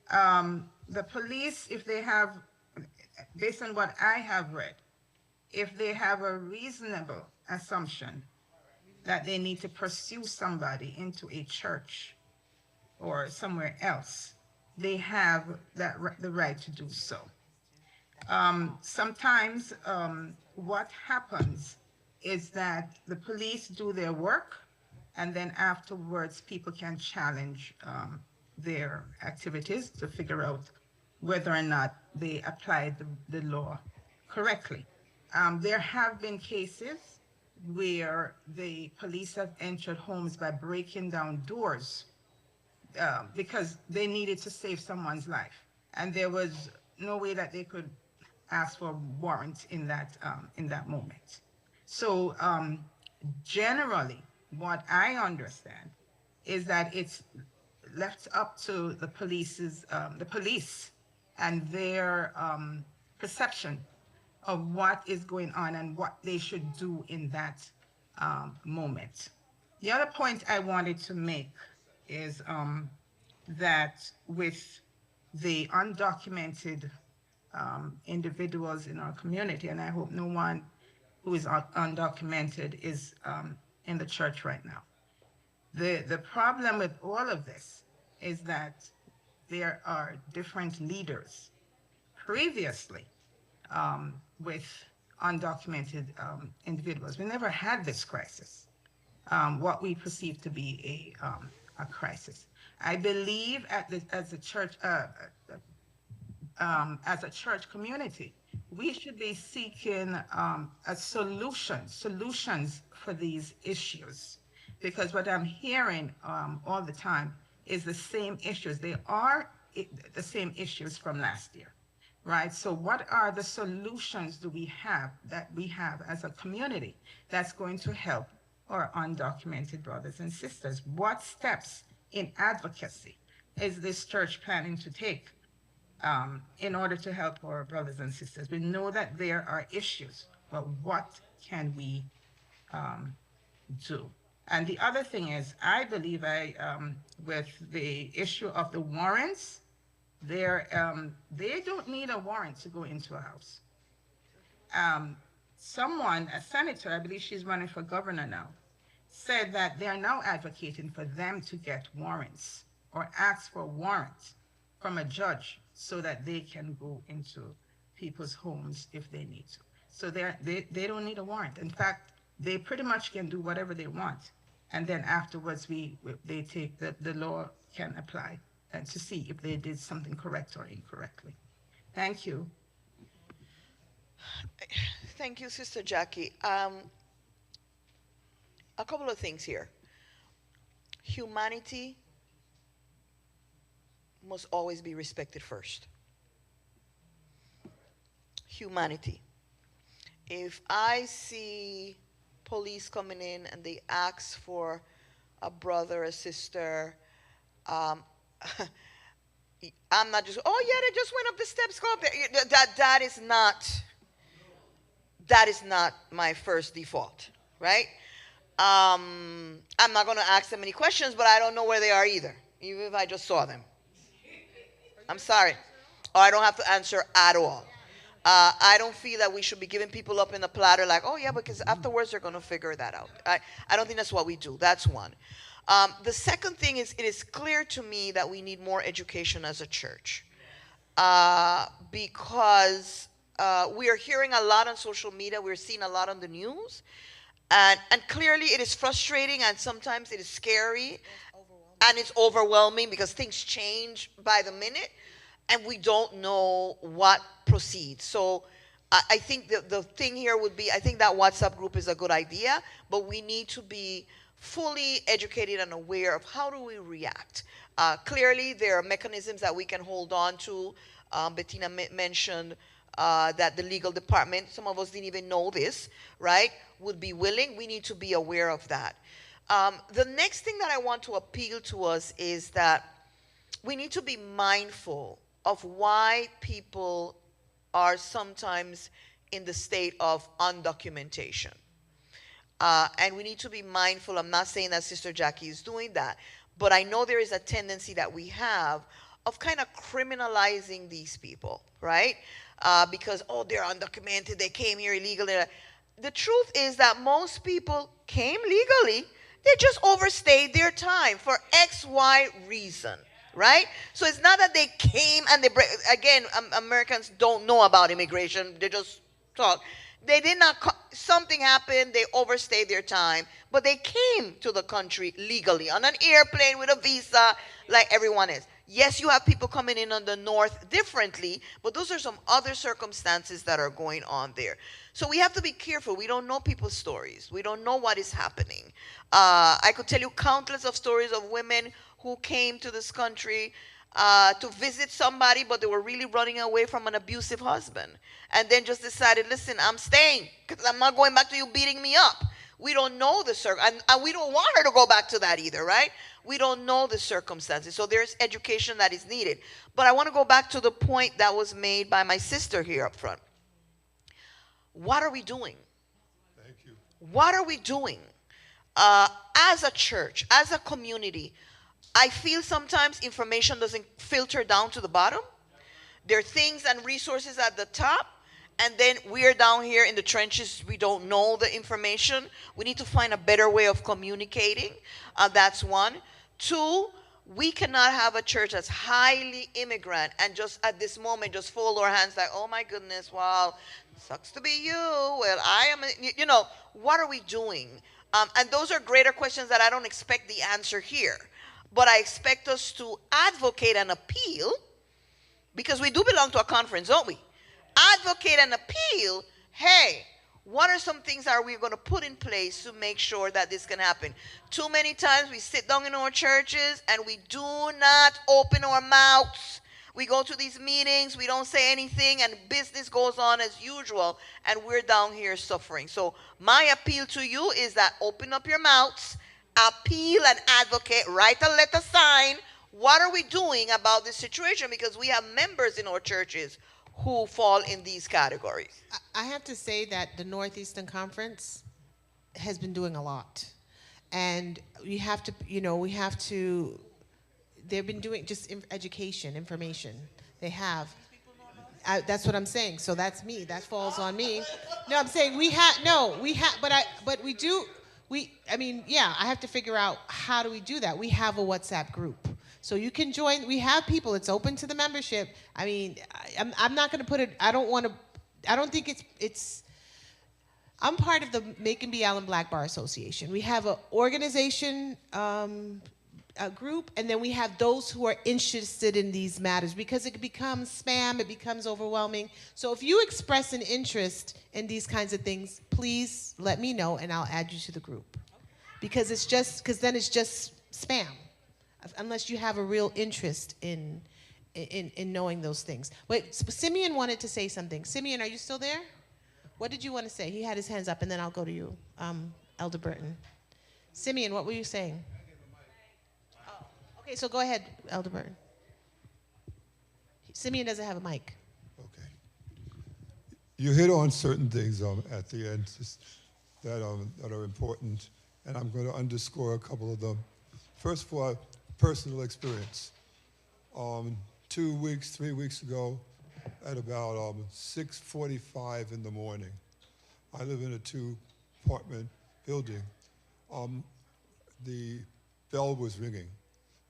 The police, if they have, based on what I have read, if they have a reasonable assumption that they need to pursue somebody into a church or somewhere else, they have the right to do so. Sometimes what happens is that the police do their work, and then afterwards people can challenge their activities to figure out whether or not they applied the law correctly. There have been cases where the police have entered homes by breaking down doors because they needed to save someone's life. And there was no way that they could ask for a warrant in that moment. So Generally, what I understand is that it's left up to the police and their perception of what is going on and what they should do in that moment. The other point I wanted to make is that with the undocumented individuals in our community, and I hope no one who is undocumented is in the church right now. The problem with all of this is that there are different leaders previously with undocumented individuals. We never had this crisis, what we perceive to be a crisis. I believe as a church community, we should be seeking solutions for these issues, because what I'm hearing all the time is the same issues. They are the same issues from last year, right? So what are the solutions we have as a community that's going to help our undocumented brothers and sisters? What steps in advocacy is this church planning to take in order to help our brothers and sisters? We know that there are issues, but what can we do? And the other thing is, I believe with the issue of the warrants, they don't need a warrant to go into a house. A senator, I believe she's running for governor now, said that they are now advocating for them to get warrants or ask for warrants from a judge so that they can go into people's homes if they need to. So they don't need a warrant. In fact, they pretty much can do whatever they want. And then afterwards, they take the law can apply and to see if they did something correct or incorrectly. Thank you. Thank you, Sister Jackie. A couple of things here. Humanity must always be respected first. Humanity. If I see police coming in and they ask for a brother, a sister, I'm not just, oh yeah, they just went up the steps, go up there. That is not my first default, right? I'm not going to ask them any questions, but I don't know where they are either, even if I just saw them. I'm sorry. Or I don't have to answer at all. I don't feel that we should be giving people up in a platter like, oh yeah, because afterwards they're going to figure that out. I don't think that's what we do. That's one. The second thing is, it is clear to me that we need more education as a church, because we are hearing a lot on social media. We're seeing a lot on the news. And clearly it is frustrating, and sometimes it is scary, and it's overwhelming because things change by the minute, and we don't know what proceeds. So I think the thing here would be, I think that WhatsApp group is a good idea, but we need to be fully educated and aware of how do we react. Clearly, there are mechanisms that we can hold on to. Bettina mentioned that the legal department, some of us didn't even know this, right, would be willing. We need to be aware of that. The next thing that I want to appeal to us is that we need to be mindful of why people are sometimes in the state of undocumentation. And we need to be mindful. I'm not saying that Sister Jackie is doing that, but I know there is a tendency that we have of kind of criminalizing these people, right? Because, oh, they're undocumented, they came here illegally. The truth is that most people came legally, they just overstayed their time for X, Y reason, right? So it's not that they came and again, Americans don't know about immigration, they just talk. They did not, something happened, they overstayed their time, but they came to the country legally on an airplane with a visa like everyone is. Yes, you have people coming in on the north differently, but those are some other circumstances that are going on there. So we have to be careful. We don't know people's stories. We don't know what is happening. I could tell you countless of stories of women who came to this country to visit somebody, but they were really running away from an abusive husband. And then just decided, listen, I'm staying because I'm not going back to you beating me up. We don't know the and we don't want her to go back to that either, right? We don't know the circumstances. So there's education that is needed. But I want to go back to the point that was made by my sister here up front. What are we doing? Thank you. What are we doing as a church, as a community? I feel sometimes information doesn't filter down to the bottom. There are things and resources at the top, and then we're down here in the trenches. We don't know the information. We need to find a better way of communicating. That's one. Two, we cannot have a church that's highly immigrant and just at this moment just fold our hands like, oh my goodness, well, sucks to be you. Well, I am, you know, what are we doing? And those are greater questions that I don't expect the answer here. But I expect us to advocate and appeal, because we do belong to a conference, don't we? Advocate and appeal, hey, what are some things are we going to put in place to make sure that this can happen? Too many times we sit down in our churches and we do not open our mouths. We go to these meetings, we don't say anything, and business goes on as usual, and we're down here suffering. So my appeal to you is that open up your mouths, appeal and advocate, write a letter, sign. What are we doing about this situation? Because we have members in our churches who fall in these categories. I have to say that the Northeastern Conference has been doing a lot. And we have to, they've been doing just education, information. They have. That's what I'm saying. So that's me. That falls on me. No, I'm saying I have to figure out how do we do that. We have a WhatsApp group. So you can join. We have people. It's open to the membership. I mean, I'm not going to put it, I don't think it's, I'm part of the Macon B. Allen Black Bar Association. We have an organization, a group, and then we have those who are interested in these matters, because it becomes spam, it becomes overwhelming. So if you express an interest in these kinds of things, please let me know and I'll add you to the group. Because then it's just spam, unless you have a real interest in knowing those things. Wait, Simeon wanted to say something. Simeon, are you still there? What did you want to say? He had his hands up, and then I'll go to you, Elder Burton. Simeon, what were you saying? Oh, okay, so go ahead, Elder Burton. Simeon doesn't have a mic. Okay. You hit on certain things at the end that are important, and I'm going to underscore a couple of them. First of all, personal experience. 3 weeks ago, at about 6:45 in the morning, I live in a 2-apartment building. The bell was ringing,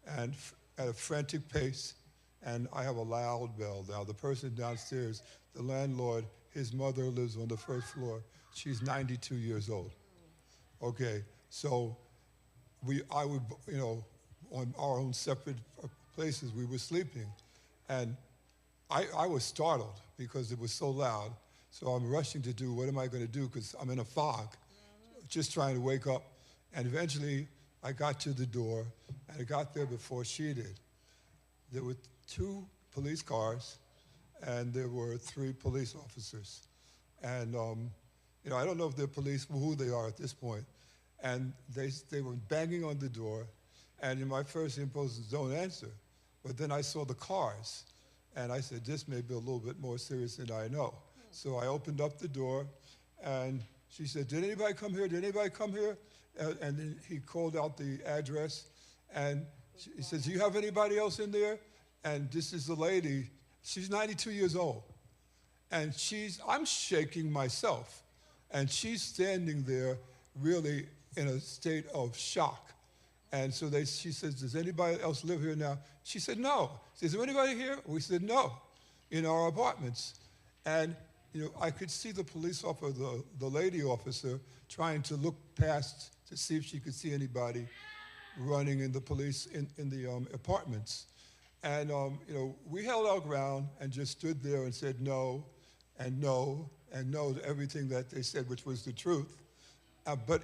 and at a frantic pace, and I have a loud bell. Now, the person downstairs, the landlord, his mother lives on the first floor. She's 92 years old. Okay, so on our own separate places, we were sleeping, and I was startled because it was so loud. So I'm rushing to do, what am I going to do? Because I'm in a fog, just trying to wake up. And eventually, I got to the door, and I got there before she did. There were 2 police cars, and there were 3 police officers. And, I don't know if they're police, who they are at this point. And they were banging on the door, and in my first impulse was don't answer. But then I saw the cars, and I said, this may be a little bit more serious than I know. So I opened up the door, and she said, did anybody come here? Did anybody come here? And then he called out the address, and he says, do you have anybody else in there? And this is the lady. She's 92 years old. And I'm shaking myself. And she's standing there really in a state of shock. And so she says, does anybody else live here now? She said, no. She said, is there anybody here? We said, no, in our apartments. And, I could see the police officer, the lady officer, trying to look past to see if she could see anybody running in the police in the apartments. And, we held our ground and just stood there and said no, and no, and no to everything that they said, which was the truth. But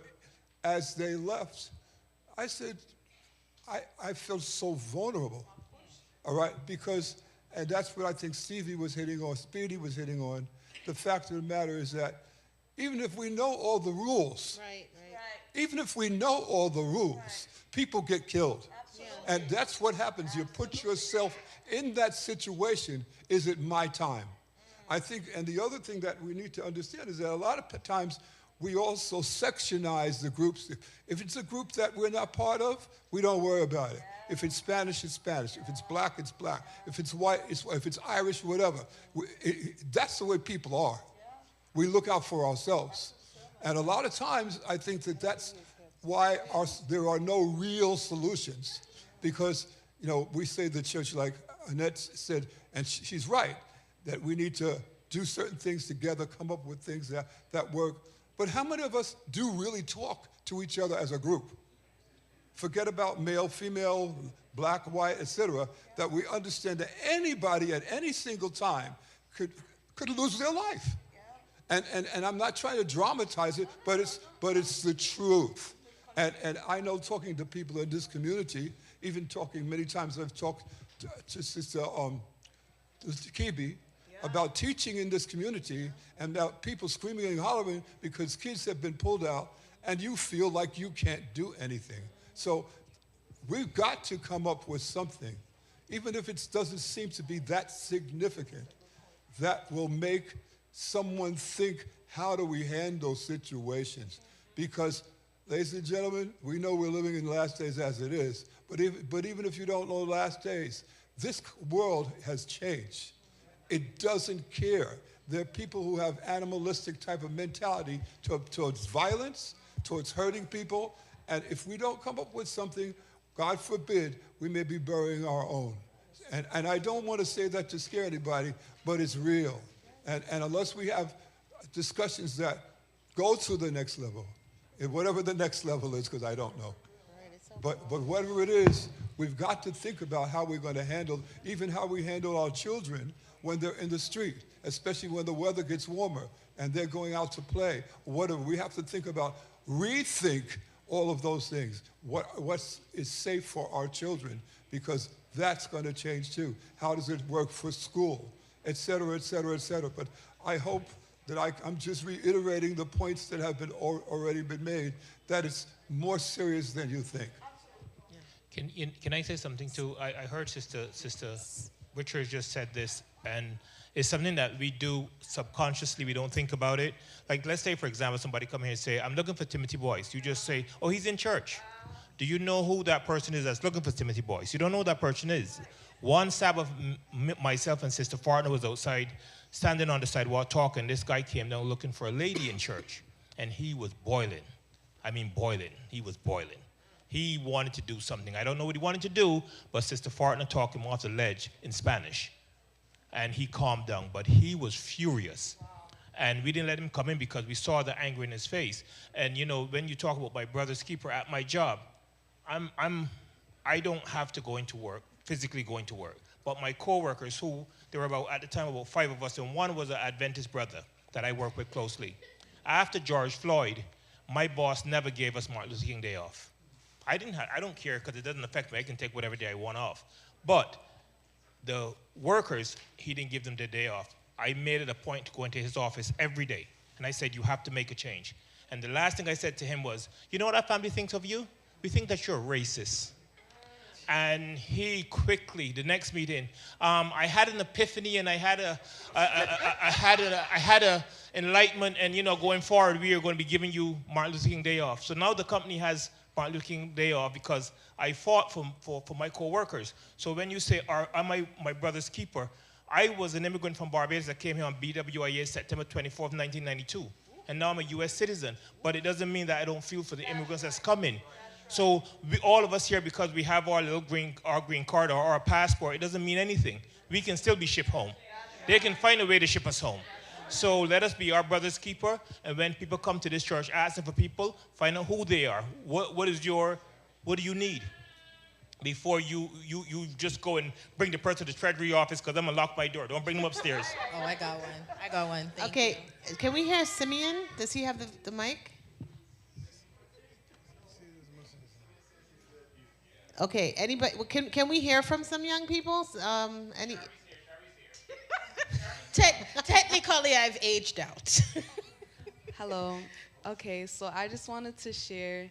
as they left, I said, I feel so vulnerable, all right? Because, and that's what I think Speedy was hitting on. The fact of the matter is that even if we know all the rules, Even if we know all the rules, people get killed. And that's what happens. You put yourself in that situation. Is it my time? I think, and the other thing that we need to understand is that a lot of times we also sectionize the groups. If it's a group that we're not part of, we don't worry about it. If it's Spanish, it's Spanish. If it's black, it's black. If it's white, if it's Irish, whatever. That's the way people are. We look out for ourselves. And a lot of times, I think that that's why there are no real solutions. Because, we say the church, like Annette said, and she's right, that we need to do certain things together, come up with things that work. But how many of us do really talk to each other as a group? Forget about male, female, black, white, etc., that we understand that anybody at any single time could lose their life. And I'm not trying to dramatize it, but it's the truth. And I know talking to people in this community, even talking many times I've talked to Sister Kibi about teaching in this community and about people screaming and hollering because kids have been pulled out and you feel like you can't do anything. So we've got to come up with something, even if it doesn't seem to be that significant, that will make someone think, how do we handle situations? Because, ladies and gentlemen, we know we're living in the last days as it is, but even if you don't know the last days, this world has changed. It doesn't care. There are people who have animalistic type of mentality towards violence, towards hurting people, and if we don't come up with something, God forbid, we may be burying our own. And I don't want to say that to scare anybody, but it's real. And unless we have discussions that go to the next level, whatever the next level is, because I don't know. But whatever it is, we've got to think about how we're going to handle, even how we handle our children when they're in the street, especially when the weather gets warmer and they're going out to play. Whatever, we have to think about, rethink all of those things. What is safe for our children? Because that's going to change too. How does it work for school? Et cetera, et cetera, et cetera. But I hope that I'm just reiterating the points that have been already been made, that it's more serious than you think. Can I say something too? I heard Sister Richard just said this, and it's something that we do subconsciously. We don't think about it. Like, let's say, for example, somebody come here and say, I'm looking for Timothy Boyce. You just say, oh, he's in church. Do you know who that person is that's looking for Timothy Boyce? You don't know who that person is. One Sabbath, myself and Sister Farner was outside, standing on the sidewalk talking. This guy came down looking for a lady in church, and he was boiling. I mean boiling. He was boiling. He wanted to do something. I don't know what he wanted to do, but Sister Fartner talked him off the ledge in Spanish. And he calmed down, but he was furious. And we didn't let him come in because we saw the anger in his face. And when you talk about my brother's keeper at my job, I don't have to go into work, physically go into work. But my coworkers, there were at the time about 5 of us, and one was an Adventist brother that I work with closely. After George Floyd, my boss never gave us Martin Luther King Day off. I don't care because it doesn't affect me. I can take whatever day I want off. But the workers, he didn't give them the day off. I made it a point to go into his office every day. And I said, you have to make a change. And the last thing I said to him was, you know what our family thinks of you? We think that you're racist. And he quickly, the next meeting, I had an epiphany and I had a enlightenment, and going forward, we are going to be giving you Martin Luther King Day off. So now the company has Martin Luther King Day off because I fought for my co-workers. So when you say, am I my brother's keeper? I was an immigrant from Barbados that came here on BWIA September 24th, 1992. And now I'm a U.S. citizen. But it doesn't mean that I don't feel for the immigrants that's coming. So all of us here, because we have our little green card or our passport, it doesn't mean anything. We can still be shipped home. They can find a way to ship us home. So let us be our brother's keeper, and when people come to this church asking for people, find out who they are. What do you need? Before you just go and bring the person to the treasury office, because I'm going to lock my door. Don't bring them upstairs. Oh, I got one. Thank you. Can we hear Simeon? Does he have the mic? Okay, anybody, can we hear from some young people? Technically, I've aged out. Hello. Okay, so I just wanted to share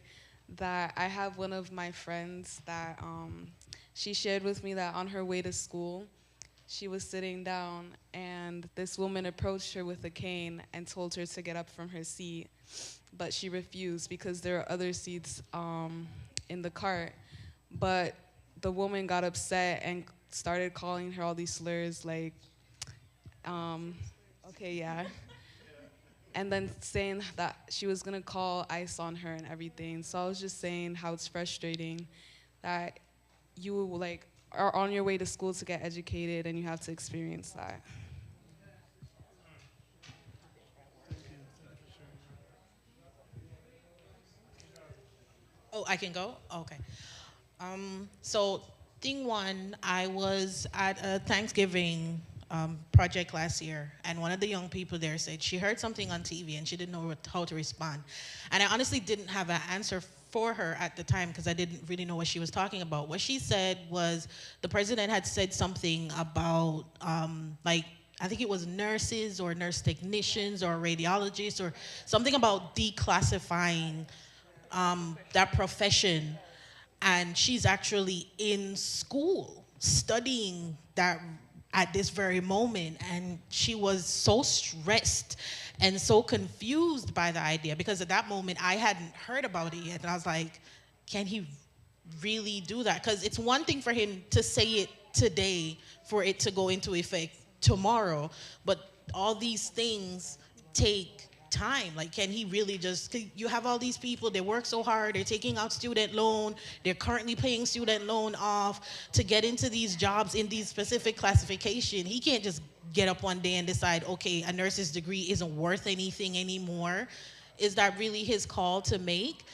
that I have one of my friends that she shared with me that on her way to school, she was sitting down and this woman approached her with a cane and told her to get up from her seat, but she refused because there are other seats in the cart. But the woman got upset and started calling her all these slurs like, okay, yeah. And then saying that she was gonna call ICE on her and everything. So I was just saying how it's frustrating that you like are on your way to school to get educated and you have to experience that. Oh, I can go? Okay. So thing one, I was at a Thanksgiving project last year, and one of the young people there said she heard something on TV and she didn't know how to respond. And I honestly didn't have an answer for her at the time because I didn't really know what she was talking about. What she said was the president had said something about like, I think it was nurses or nurse technicians or radiologists or something about declassifying that profession. And she's actually in school studying that at this very moment. And she was so stressed and so confused by the idea because at that moment I hadn't heard about it yet. And I was like, can he really do that? Because it's one thing for him to say it today for it to go into effect tomorrow, but all these things take time. Like, can he really just, you have all these people, they work so hard, they're taking out student loan, they're currently paying student loan off to get into these jobs in these specific classification. He can't just get up one day and decide, okay, a nurse's degree isn't worth anything anymore. Is that really his call to make?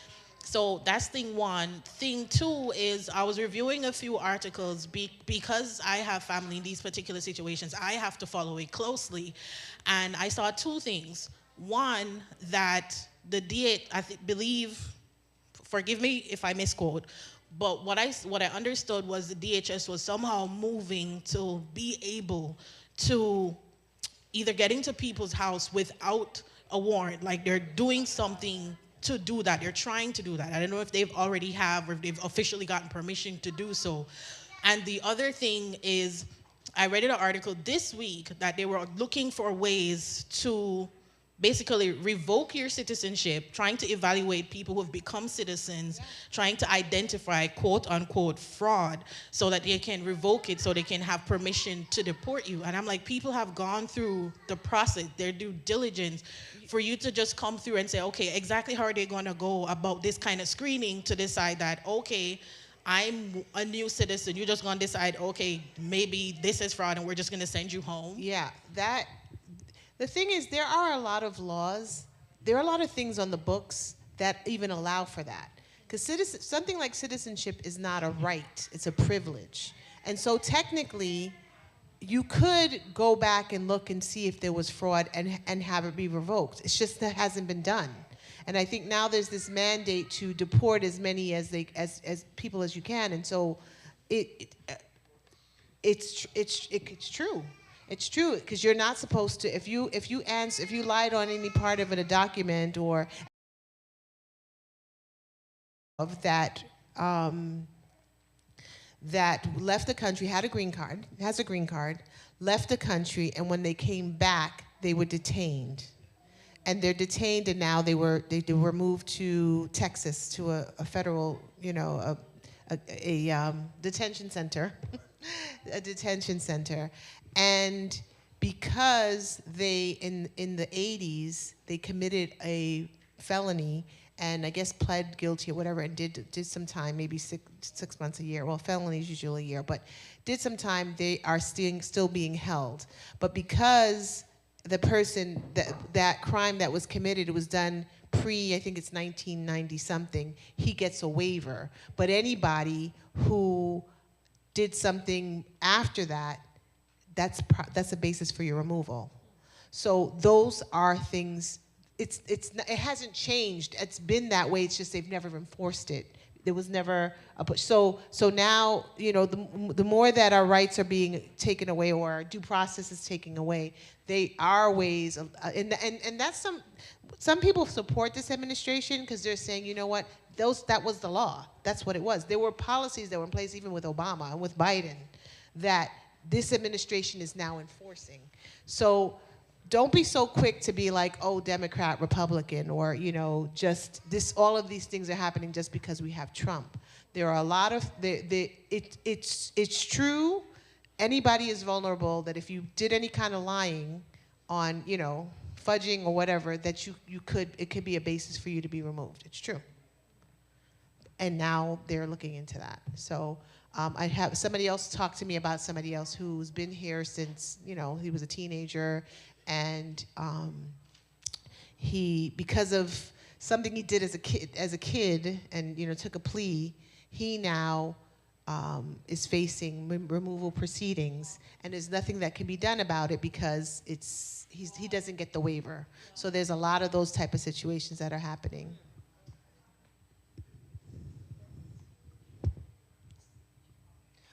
So that's thing one. Thing two is I was reviewing a few articles because I have family in these particular situations. I have to follow it closely. And I saw two things. One, that the DH, believe, forgive me if I misquote, but what I understood was the DHS was somehow moving to be able to either get into people's house without a warrant, like they're doing something to do that. They're trying to do that. I don't know if they've already have or if they've officially gotten permission to do so. And the other thing is, I read in an article this week that they were looking for ways to basically revoke your citizenship, trying to evaluate people who have become citizens, trying to identify quote unquote fraud so that they can revoke it so they can have permission to deport you. And I'm like, people have gone through the process, their due diligence, for you to just come through and say, okay, exactly how are they gonna go about this kind of screening to decide that, okay, I'm a new citizen, you're just gonna decide, okay, maybe this is fraud and we're just gonna send you home? Yeah, the thing is, there are a lot of laws, there are a lot of things on the books that even allow for that. Because something like citizenship is not a right, it's a privilege. And so technically, you could go back and look and see if there was fraud and have it be revoked. It's just that hasn't been done. And I think now there's this mandate to deport as many as people as you can. And so it's true. It's true, because you're not supposed to, if you lied on any part of a document or of that that left the country, has a green card, left the country, and when they came back, they were detained. And they're detained, and now they were moved to Texas to a federal, a detention center, a detention center. And because they, in the 80s, they committed a felony and I guess pled guilty or whatever and did some time, maybe six months, a year. Well, felony is usually a year, but did some time, they are still being held. But because the person, that crime that was committed, it was done I think it's 1990 something, he gets a waiver. But anybody who did something after that, that's a basis for your removal. So those are things, it hasn't changed. It's been that way, it's just they've never enforced it. there was never a push. So now, you know, the more that our rights are being taken away or our due process is taken away, they are ways of, and that's some people support this administration because they're saying, you know what, that was the law. That's what it was. There were policies that were in place even with Obama and with Biden that this administration is now enforcing. So don't be so quick to be like, oh, Democrat, Republican, or, you know, just this, all of these things are happening just because we have Trump. There are a lot of, it's true, anybody is vulnerable, that if you did any kind of lying on, you know, fudging or whatever, that it could be a basis for you to be removed. It's true. And now they're looking into that. So I have somebody else talk to me about somebody else who's been here since, you know, he was a teenager, and he, because of something he did as a kid, and, you know, took a plea, he now is facing removal proceedings, and there's nothing that can be done about it because he doesn't get the waiver. So there's a lot of those type of situations that are happening.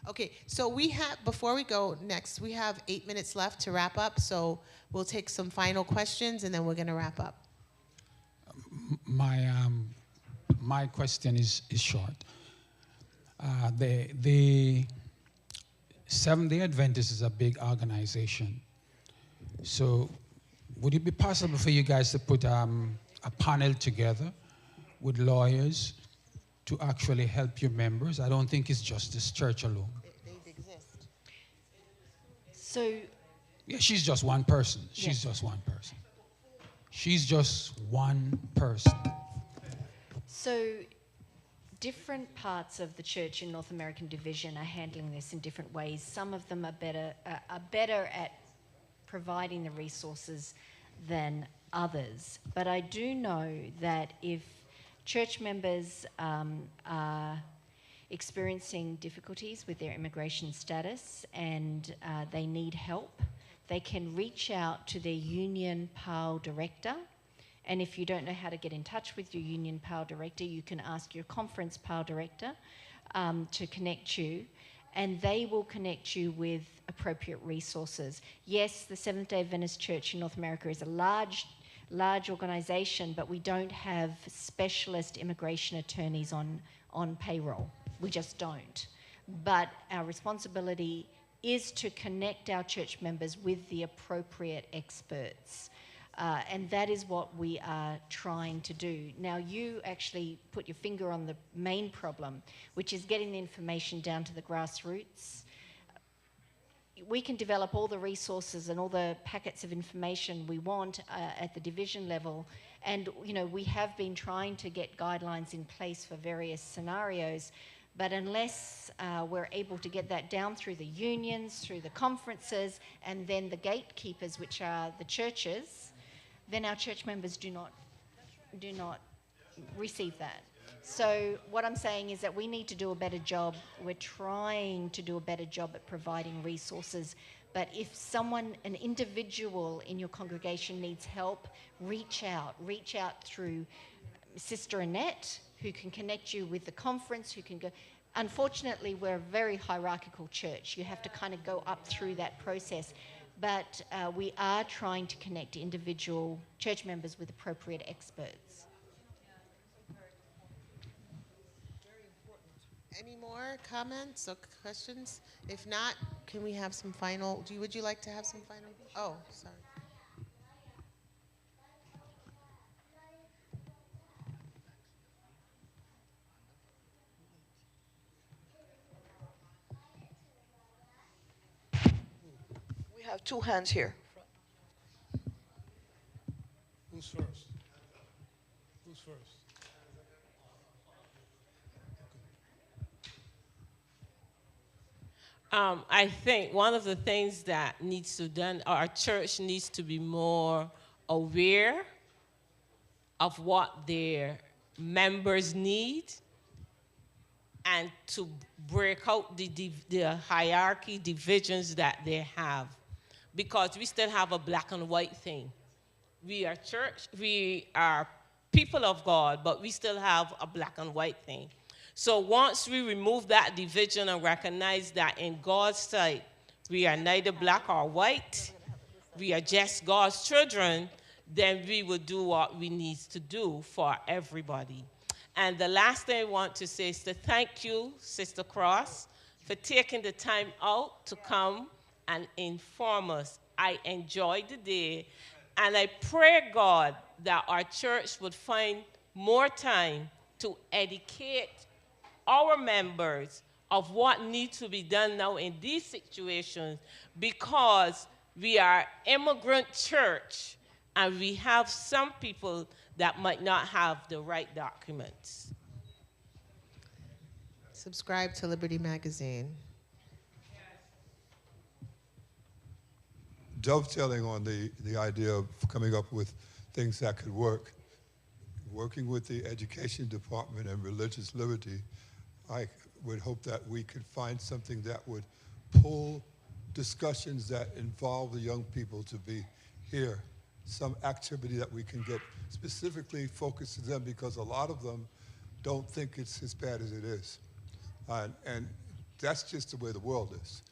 Okay, so we have, before we go next, we have 8 minutes left to wrap up, so we'll take some final questions and then we're gonna wrap up. My question is short. The Seventh-day Adventist is a big organization. So would it be possible for you guys to put a panel together with lawyers to actually help your members? I don't think it's just this church alone. They exist. So, yeah, she's just one person. She's just one person. She's just one person. So different parts of the church in North American Division are handling this in different ways. Some of them are better at providing the resources than others. But I do know that if church members are experiencing difficulties with their immigration status and they need help, they can reach out to their union PARL director. And if you don't know how to get in touch with your union PARL director, you can ask your conference PARL director to connect you, and they will connect you with appropriate resources. Yes, the Seventh-day Adventist Church in North America is a large organization, but we don't have specialist immigration attorneys on payroll. We just don't. But our responsibility is to connect our church members with the appropriate experts. And that is what we are trying to do. Now, you actually put your finger on the main problem, which is getting the information down to the grassroots. We can develop all the resources and all the packets of information we want at the division level. And, you know, we have been trying to get guidelines in place for various scenarios. But unless we're able to get that down through the unions, through the conferences, and then the gatekeepers, which are the churches, then our church members do not receive that. So what I'm saying is that we need to do a better job. We're trying to do a better job at providing resources. But if an individual in your congregation needs help, reach out through Sister Annette, who can connect you with the conference, who can go. Unfortunately, we're a very hierarchical church. You have to kind of go up through that process. But we are trying to connect individual church members with appropriate experts. Any more comments or questions? If not, can we have some final, would you like to have some final? Oh, sorry. We have two hands here. Who's first? Who's first? I think one of the things that needs to be done, our church needs to be more aware of what their members need and to break out the hierarchy divisions that they have. Because we still have a black and white thing. We are church, we are people of God, but we still have a black and white thing. So once we remove that division and recognize that in God's sight, we are neither black or white, we are just God's children, then we will do what we need to do for everybody. And the last thing I want to say is to thank you, Sister Cross, for taking the time out to come and inform us. I enjoyed the day, and I pray, God, that our church would find more time to educate our members of what needs to be done now in these situations, because we are immigrant church and we have some people that might not have the right documents. Subscribe to Liberty Magazine. Dovetailing on the idea of coming up with things that could work, working with the Education Department and Religious Liberty, I would hope that we could find something that would pull discussions that involve the young people to be here, some activity that we can get specifically focused to them, because a lot of them don't think it's as bad as it is. And that's just the way the world is.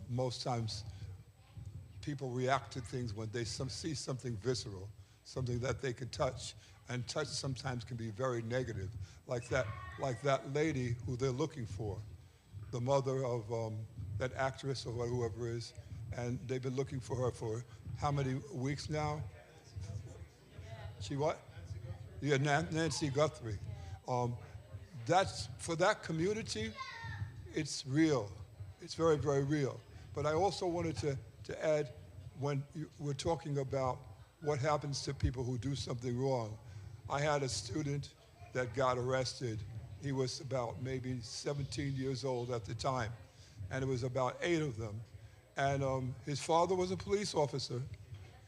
Most times people react to things when they see something visceral, something that they can touch, and touch sometimes can be very negative, like that lady who they're looking for, the mother of that actress or whoever is, and they've been looking for her for how many weeks now? She what? Yeah, Nancy Guthrie. That's, for that community, it's real. It's very, very real. But I also wanted to add, when we're talking about what happens to people who do something wrong, I had a student that got arrested. He was about maybe 17 years old at the time, and it was about 8 of them. And his father was a police officer,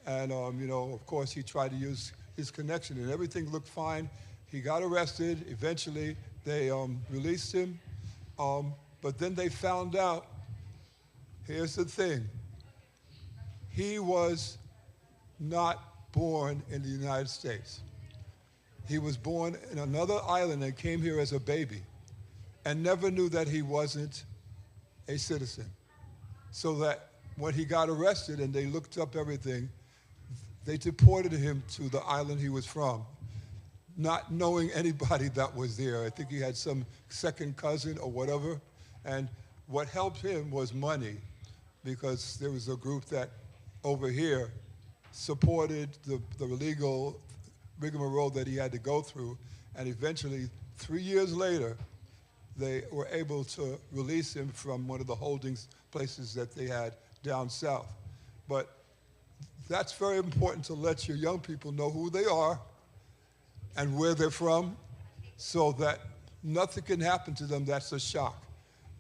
and you know, of course, he tried to use his connection, and everything looked fine. He got arrested. Eventually, they released him, but then they found out, here's the thing, he was not born in the United States. He was born in another island and came here as a baby and never knew that he wasn't a citizen. So that when he got arrested and they looked up everything, they deported him to the island he was from, not knowing anybody that was there. I think he had some second cousin or whatever. And what helped him was money, because there was a group that over here supported the legal rigmarole that he had to go through. And eventually, 3 years later, they were able to release him from one of the holding places that they had down south. But that's very important, to let your young people know who they are and where they're from, so that nothing can happen to them that's a shock.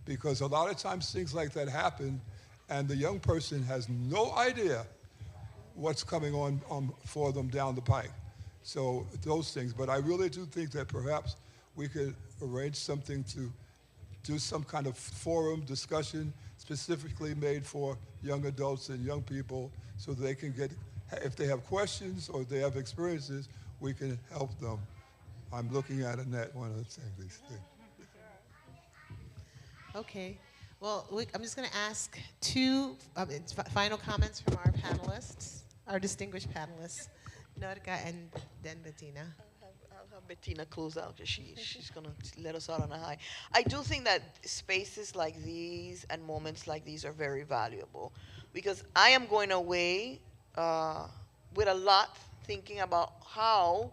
Because a lot of times things like that happen, and the young person has no idea what's coming on for them down the pike. So those things. But I really do think that perhaps we could arrange something to do some kind of forum discussion specifically made for young adults and young people, so they can get, if they have questions or they have experiences, we can help them. I'm looking at Annette, one of the things. Okay. Well, I'm just going to ask 2 final comments from our panelists, our distinguished panelists, Norca and then Bettina. I'll have Bettina close out, because she's going to let us out on a high. I do think that spaces like these and moments like these are very valuable, because I am going away with a lot, thinking about how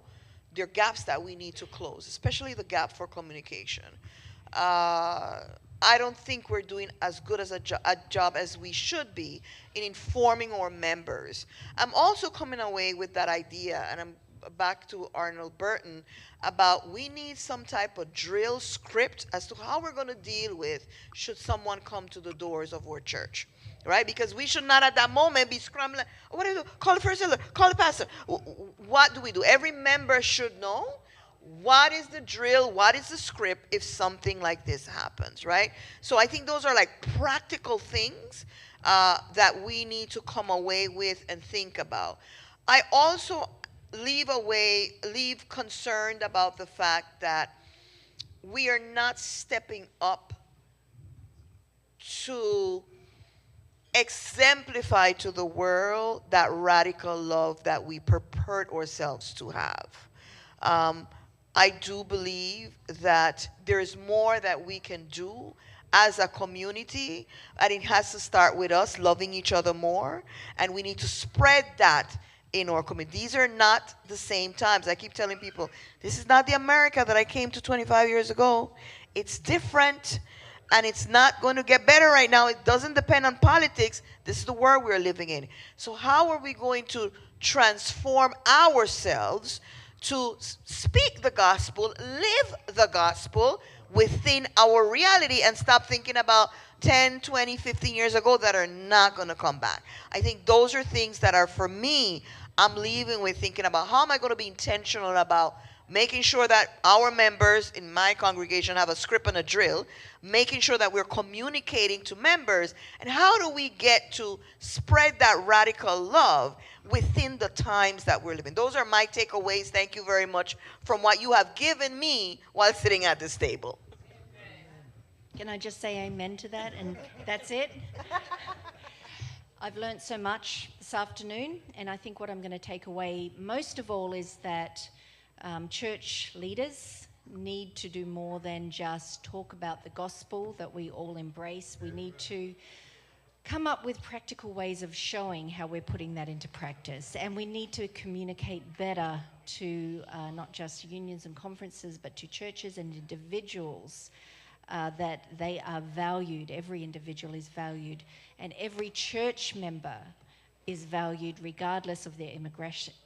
there are gaps that we need to close, especially the gap for communication. I don't think we're doing as good as a job as we should be in informing our members. I'm also coming away with that idea, and I'm back to Arnold Burton, about we need some type of drill script as to how we're going to deal with should someone come to the doors of our church, right? Because we should not at that moment be scrambling, what do we do? Call the first elder, call the pastor. What do we do? Every member should know what is the drill, what is the script if something like this happens, right? So I think those are like practical things that we need to come away with and think about. I also leave concerned about the fact that we are not stepping up to exemplify to the world that radical love that we purport ourselves to have. I do believe that there is more that we can do as a community, and it has to start with us loving each other more, and we need to spread that in our community. These are not the same times. I keep telling people, this is not the America that I came to 25 years ago. It's different, and it's not going to get better right now. It doesn't depend on politics. This is the world we're living in. So how are we going to transform ourselves to speak the gospel, live the gospel within our reality, and stop thinking about 10, 20, 15 years ago that are not going to come back? I think those are things that are, for me, I'm leaving with thinking about how am I going to be intentional about making sure that our members in my congregation have a script and a drill, making sure that we're communicating to members, and how do we get to spread that radical love within the times that we're living. Those are my takeaways. Thank you very much from what you have given me while sitting at this table. Can I just say amen to that? And that's it. I've learned so much this afternoon, and I think what I'm going to take away most of all is that church leaders need to do more than just talk about the gospel that we all embrace. We need to come up with practical ways of showing how we're putting that into practice. And we need to communicate better to not just unions and conferences, but to churches and individuals that they are valued. Every individual is valued, and every church member is valued regardless of their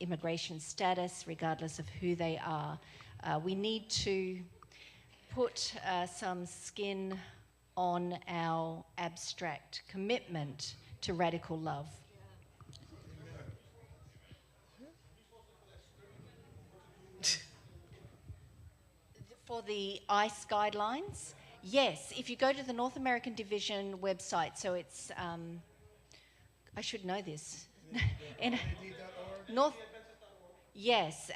immigration status, regardless of who they are. We need to put some skin on our abstract commitment to radical love. For the ICE guidelines, yes, if you go to the North American Division website, so it's, I should know this. Yes,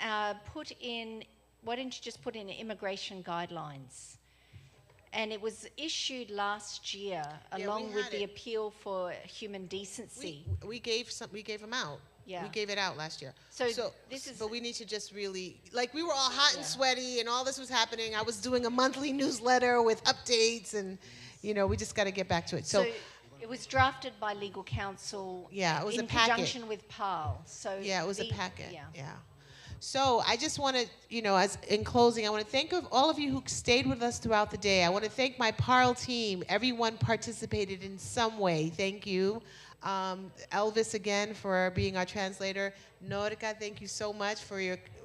put in, why don't you just put in immigration guidelines? And it was issued last year along with the appeal for human decency. We gave them out. Yeah. We gave it out last year. So this is, but we need to just really, like, we were all hot and sweaty and all this was happening. I was doing a monthly newsletter with updates, and, you know, we just got to get back to it. So it was drafted by legal counsel. Yeah, it was in a packet. conjunction with PARL. So yeah, it was a packet. Yeah. So I just want to, you know, as in closing, I want to thank all of you who stayed with us throughout the day. I want to thank my PARL team. Everyone participated in some way. Thank you. Elvis, again, for being our translator. Norika, thank you so much for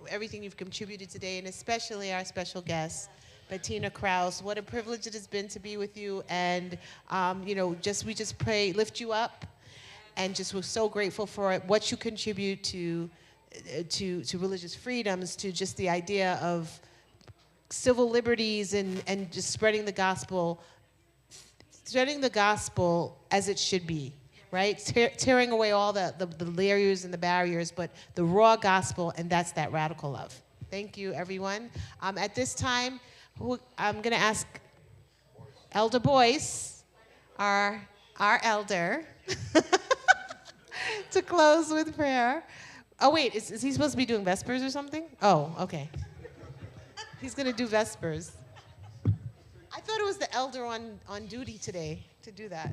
everything you've contributed today, and especially our special guest, Bettina Krause. What a privilege it has been to be with you, and you know, we just pray, lift you up, and just we're so grateful for what you contribute to religious freedoms, to just the idea of civil liberties, and just spreading the gospel as it should be, right? Tearing away all the layers and the barriers, but the raw gospel, and that's that radical love. Thank you, everyone. At this time, I'm going to ask Elder Boyce, our elder, to close with prayer. Oh, wait, is he supposed to be doing Vespers or something? Oh, okay. He's going to do Vespers. I thought it was the elder on duty today to do that.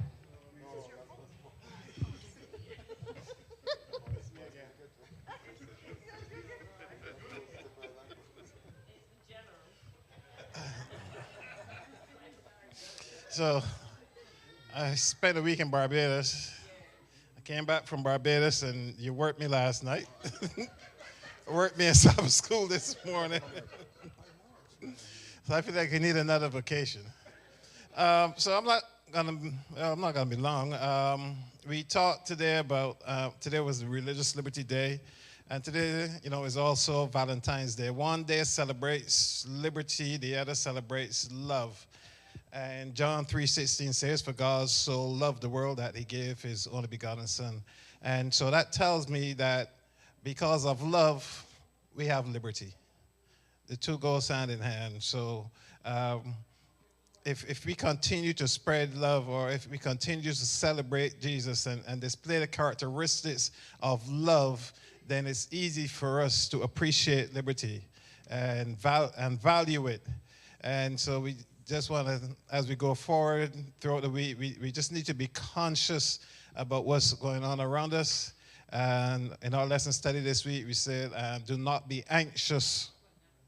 So, I spent a week in Barbados. I came back from Barbados, and you worked me last night. Worked me in Sabbath school this morning. So I feel like I need another vacation. So I'm not gonna be long. We talked today about today was the Religious Liberty Day, and today, you know, is also Valentine's Day. One day celebrates liberty, the other celebrates love. And John 3:16 says, "For God so loved the world that he gave his only begotten Son." And so that tells me that because of love, we have liberty. The two go hand in hand. So If we continue to spread love, or if we continue to celebrate Jesus and display the characteristics of love, then it's easy for us to appreciate liberty and value it. And so we just want to, as we go forward throughout the week, we just need to be conscious about what's going on around us. And in our lesson study this week, we said, do not be anxious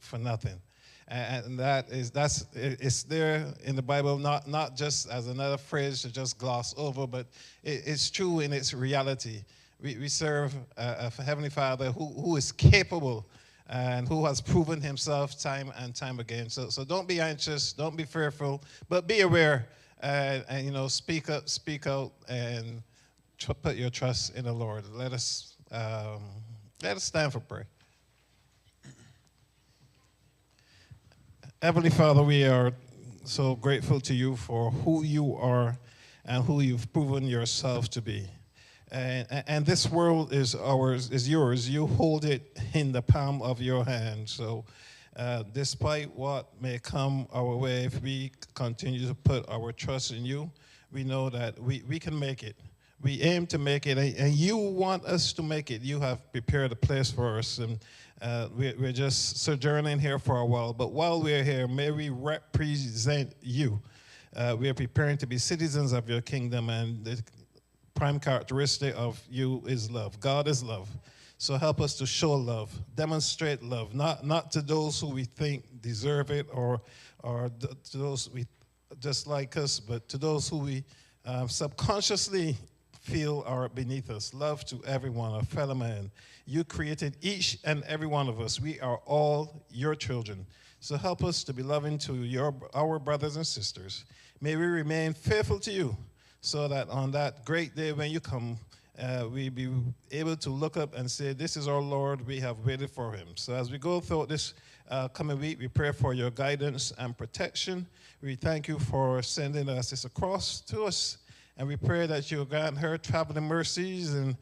for nothing. And it's there in the Bible, not just as another phrase to just gloss over, but it's true in its reality. We serve a Heavenly Father who is capable and who has proven himself time and time again. So don't be anxious, don't be fearful, but be aware and speak out and put your trust in the Lord. Let us stand for prayer. Heavenly Father, we are so grateful to you for who you are and who you've proven yourself to be. And this world is yours. You hold it in the palm of your hand. So despite what may come our way, if we continue to put our trust in you, we know that we can make it. We aim to make it, and you want us to make it. You have prepared a place for us, and we're just sojourning here for a while. But while we're here, may we represent you. We are preparing to be citizens of your kingdom, and the prime characteristic of you is love. God is love. So help us to show love, demonstrate love, not to those who we think deserve it or to those we just like us, but to those who we subconsciously feel are beneath us. Love to everyone, our fellow man. You created each and every one of us. We are all your children. So help us to be loving to our brothers and sisters. May we remain faithful to you, so that on that great day when you come, we be able to look up and say, this is our Lord, we have waited for him. So as we go through this coming week, we pray for your guidance and protection. We thank you for sending our sister Cross to us, and we pray that you'll grant her traveling mercies and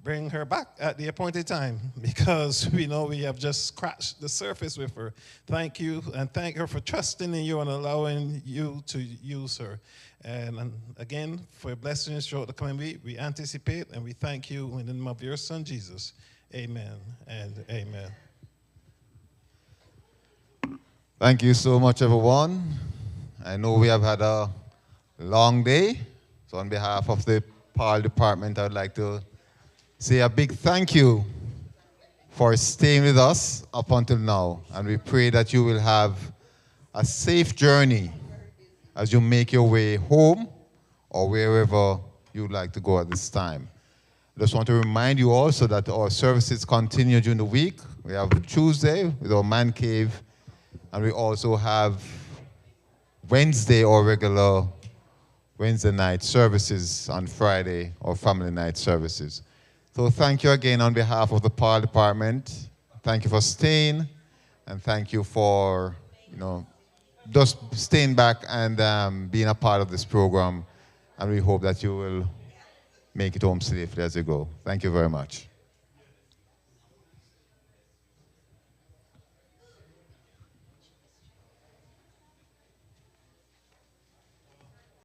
bring her back at the appointed time, because we know we have just scratched the surface with her. Thank you, and thank her for trusting in you and allowing you to use her. And again, for blessings throughout the coming week, we anticipate and we thank you in the name of your Son, Jesus. Amen and amen. Thank you so much, everyone. I know we have had a long day. So on behalf of the PARL department, I would like to say a big thank you for staying with us up until now. And we pray that you will have a safe journey as you make your way home or wherever you'd like to go at this time. I just want to remind you also that our services continue during the week. We have Tuesday with our man cave, and we also have Wednesday, our regular Wednesday night services, on Friday, our family night services. So thank you again on behalf of the PARL department. Thank you for staying, and thank you for, just staying back and being a part of this program. And we hope that you will make it home safely as you go. Thank you very much.